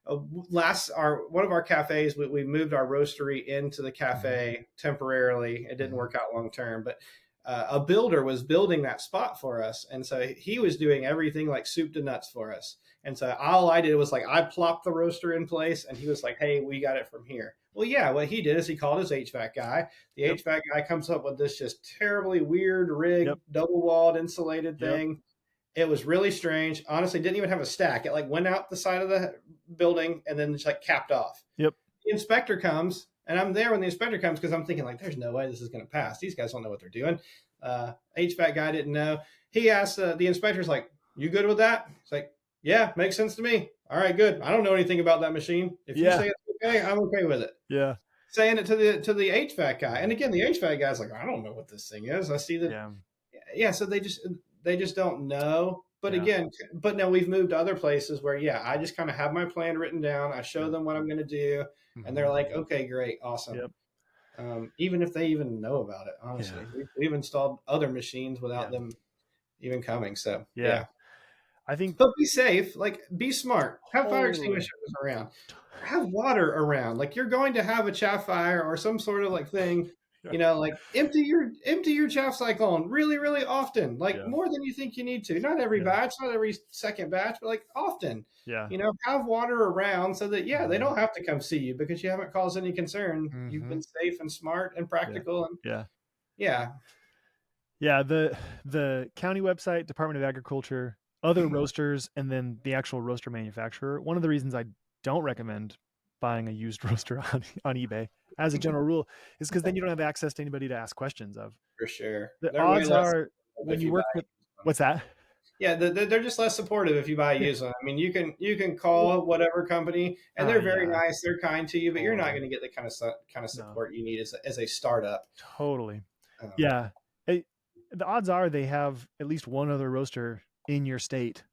Speaker 2: last our one of our cafes, we moved our roastery into the
Speaker 1: Mm-hmm.
Speaker 2: cafe temporarily. It didn't
Speaker 1: Mm-hmm.
Speaker 2: work out long term, but a builder was building that spot for us, and so he was doing everything like soup to nuts for us. And so all I did was like I plopped the roaster in place, and he was like, "Hey, we got it from here." Well, yeah, what he did is he called his HVAC guy. The
Speaker 1: Yep.
Speaker 2: HVAC guy comes up with this just terribly weird rig,
Speaker 1: Yep.
Speaker 2: double walled, insulated
Speaker 1: Yep.
Speaker 2: thing. It was really strange. Honestly, didn't even have a stack. It like went out the side of the building and then just like capped off.
Speaker 1: Yep.
Speaker 2: The inspector comes, and I'm there when the inspector comes because I'm thinking like, there's no way this is going to pass. These guys don't know what they're doing. HVAC guy didn't know. He asked the inspector's like, "You good with that?" It's like, "Yeah, makes sense to me." All right, good. I don't know anything about that machine. If you
Speaker 1: Yeah.
Speaker 2: say it's okay, I'm okay with it.
Speaker 1: Yeah.
Speaker 2: Saying it to the HVAC guy, and
Speaker 1: Yeah.
Speaker 2: again, the HVAC guy's like, "I don't know what this thing is. I see that."
Speaker 1: Yeah.
Speaker 2: Yeah, so they just don't know. But
Speaker 1: Yeah.
Speaker 2: again, but now we've moved to other places where, yeah, I just kind of have my plan written down. I show
Speaker 1: Yep.
Speaker 2: them what I'm going to do, and
Speaker 1: Mm-hmm.
Speaker 2: they're like, "Okay, great, awesome."
Speaker 1: Yep.
Speaker 2: Even if they even know about it,
Speaker 1: Yeah.
Speaker 2: honestly, we've installed other machines without
Speaker 1: Yeah.
Speaker 2: them even coming. So
Speaker 1: Yeah.
Speaker 2: yeah,
Speaker 1: I think
Speaker 2: but be safe. Like, be smart. Have fire
Speaker 1: totally.
Speaker 2: extinguishers around. Have water around. Like, you're going to have a chaff fire or some sort of like thing.
Speaker 1: Yeah.
Speaker 2: Like empty your chaff cyclone really, really often. Like,
Speaker 1: Yeah.
Speaker 2: more than you think you need to. Not every
Speaker 1: Yeah.
Speaker 2: batch, not every second batch, but like often.
Speaker 1: Yeah.
Speaker 2: Have water around so that, yeah, they
Speaker 1: Mm-hmm.
Speaker 2: don't have to come see you because you haven't caused any concern. You've
Speaker 1: Mm-hmm.
Speaker 2: been safe and smart and
Speaker 1: Yeah.
Speaker 2: practical, and
Speaker 1: Yeah.
Speaker 2: yeah.
Speaker 1: Yeah. The county website, Department of Agriculture, other roasters, and then the actual roaster manufacturer. One of the reasons I don't recommend buying a used roaster on eBay as a general rule is because then you don't have access to anybody to ask questions of.
Speaker 2: For sure.
Speaker 1: The
Speaker 2: They're way
Speaker 1: odds
Speaker 2: less
Speaker 1: are, when
Speaker 2: if
Speaker 1: you
Speaker 2: you buy
Speaker 1: work with,
Speaker 2: them.
Speaker 1: what's that?
Speaker 2: Yeah, they're just less supportive if you buy a
Speaker 1: Yeah.
Speaker 2: used one. I mean, you can call whatever company, and they're very
Speaker 1: Yeah,
Speaker 2: nice. They're kind to you, but you're not
Speaker 1: totally.
Speaker 2: going to get the kind of
Speaker 1: No,
Speaker 2: support you need as a startup.
Speaker 1: totally.
Speaker 2: Um,
Speaker 1: Yeah. It, the odds are they have at least one other roaster in your state.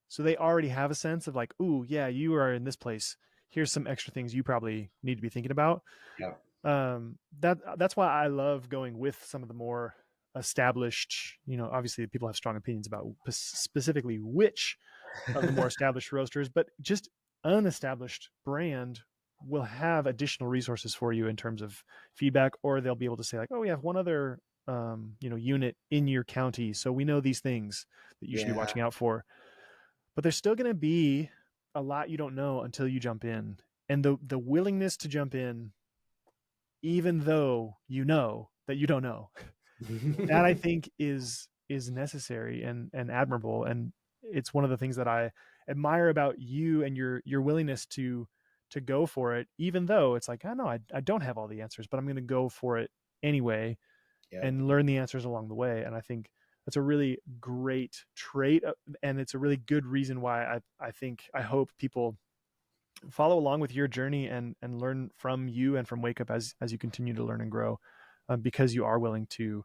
Speaker 1: So they already have a sense of like, ooh, yeah, you are in this place. Here's some extra things you probably need to be thinking about.
Speaker 2: yeah,
Speaker 1: That's why I love going with some of the more established, obviously people have strong opinions about specifically which of the more established roasters, but just unestablished brand will have additional resources for you in terms of feedback, or they'll be able to say like, oh, we have one other unit in your county, so we know these things that you should be
Speaker 2: yeah,
Speaker 1: watching out for. But there's still going to be a lot you don't know until you jump in, and the willingness to jump in, even though you know that you don't know, that I think is necessary and admirable, and it's one of the things that I admire about you and your willingness to go for it, even though it's like, I know I don't have all the answers, but I'm going to go for it anyway
Speaker 2: yeah,
Speaker 1: and learn the answers along the way. And I think that's a really great trait, and it's a really good reason why I hope people follow along with your journey and learn from you and from Wake Up as you continue to learn and grow, because you are willing to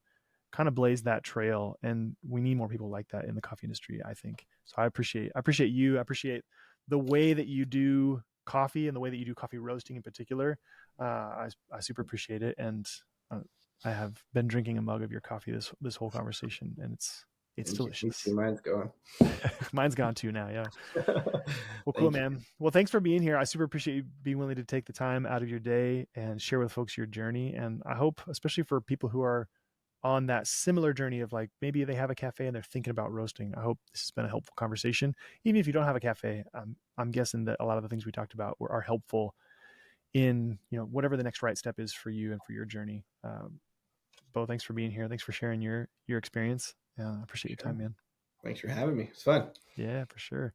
Speaker 1: kind of blaze that trail. And we need more people like that in the coffee industry, I think. So I appreciate you. I appreciate the way that you do coffee and the way that you do coffee roasting in particular. I super appreciate it. And uh, I have been drinking a mug of your coffee this whole conversation, and it's
Speaker 2: Thank you. Me too.
Speaker 1: delicious.
Speaker 2: Mine's going.
Speaker 1: Mine's gone too now. Yeah. Well, cool,
Speaker 2: Thank you.
Speaker 1: man. Well, thanks for being here. I super appreciate you being willing to take the time out of your day and share with folks your journey. And I hope, especially for people who are on that similar journey of like maybe they have a cafe and they're thinking about roasting, I hope this has been a helpful conversation. Even if you don't have a cafe, I'm guessing that a lot of the things we talked about are helpful in whatever the next right step is for you and for your journey. Bo, thanks for being here. Thanks for sharing your experience. I appreciate your time,
Speaker 2: Sure.
Speaker 1: man.
Speaker 2: Thanks for having me. It's fun.
Speaker 1: Yeah, for sure.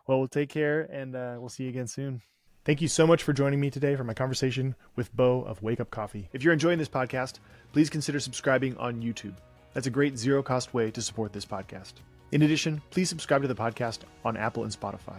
Speaker 1: Well, we'll take care, and we'll see you again soon. Thank you so much for joining me today for my conversation with Bo of Wake Up Coffee. If you're enjoying this podcast, please consider subscribing on YouTube. That's a great zero-cost way to support this podcast. In addition, please subscribe to the podcast on Apple and Spotify.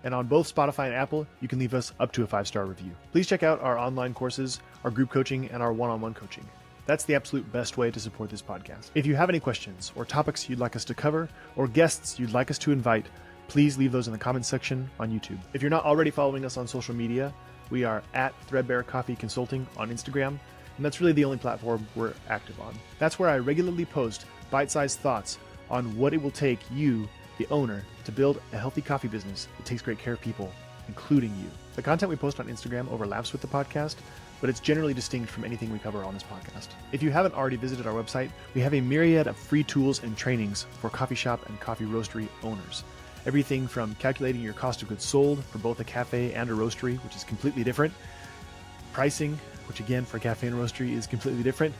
Speaker 1: And on both Spotify and Apple, you can leave us up to a 5-star review. Please check out our online courses, our group coaching, and our one-on-one coaching. That's the absolute best way to support this podcast. If you have any questions or topics you'd like us to cover or guests you'd like us to invite, please leave those in the comments section on YouTube. If you're not already following us on social media, we are at Threadbare Coffee Consulting on Instagram, and that's really the only platform we're active on. That's where I regularly post bite-sized thoughts on what it will take you, the owner, to build a healthy coffee business that takes great care of people, including you. The content we post on Instagram overlaps with the podcast, but it's generally distinct from anything we cover on this podcast. If you haven't already visited our website, we have a myriad of free tools and trainings for coffee shop and coffee roastery owners. Everything from calculating your cost of goods sold for both a cafe and a roastery, which is completely different, pricing, which again for a cafe and roastery is completely different,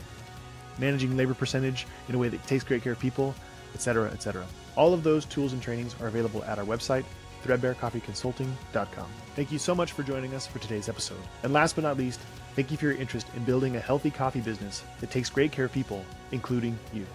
Speaker 1: managing labor percentage in a way that takes great care of people, etc., etc. All of those tools and trainings are available at our website, threadbarecoffeeconsulting.com. Thank you so much for joining us for today's episode. And last but not least, thank you for your interest in building a healthy coffee business that takes great care of people, including you.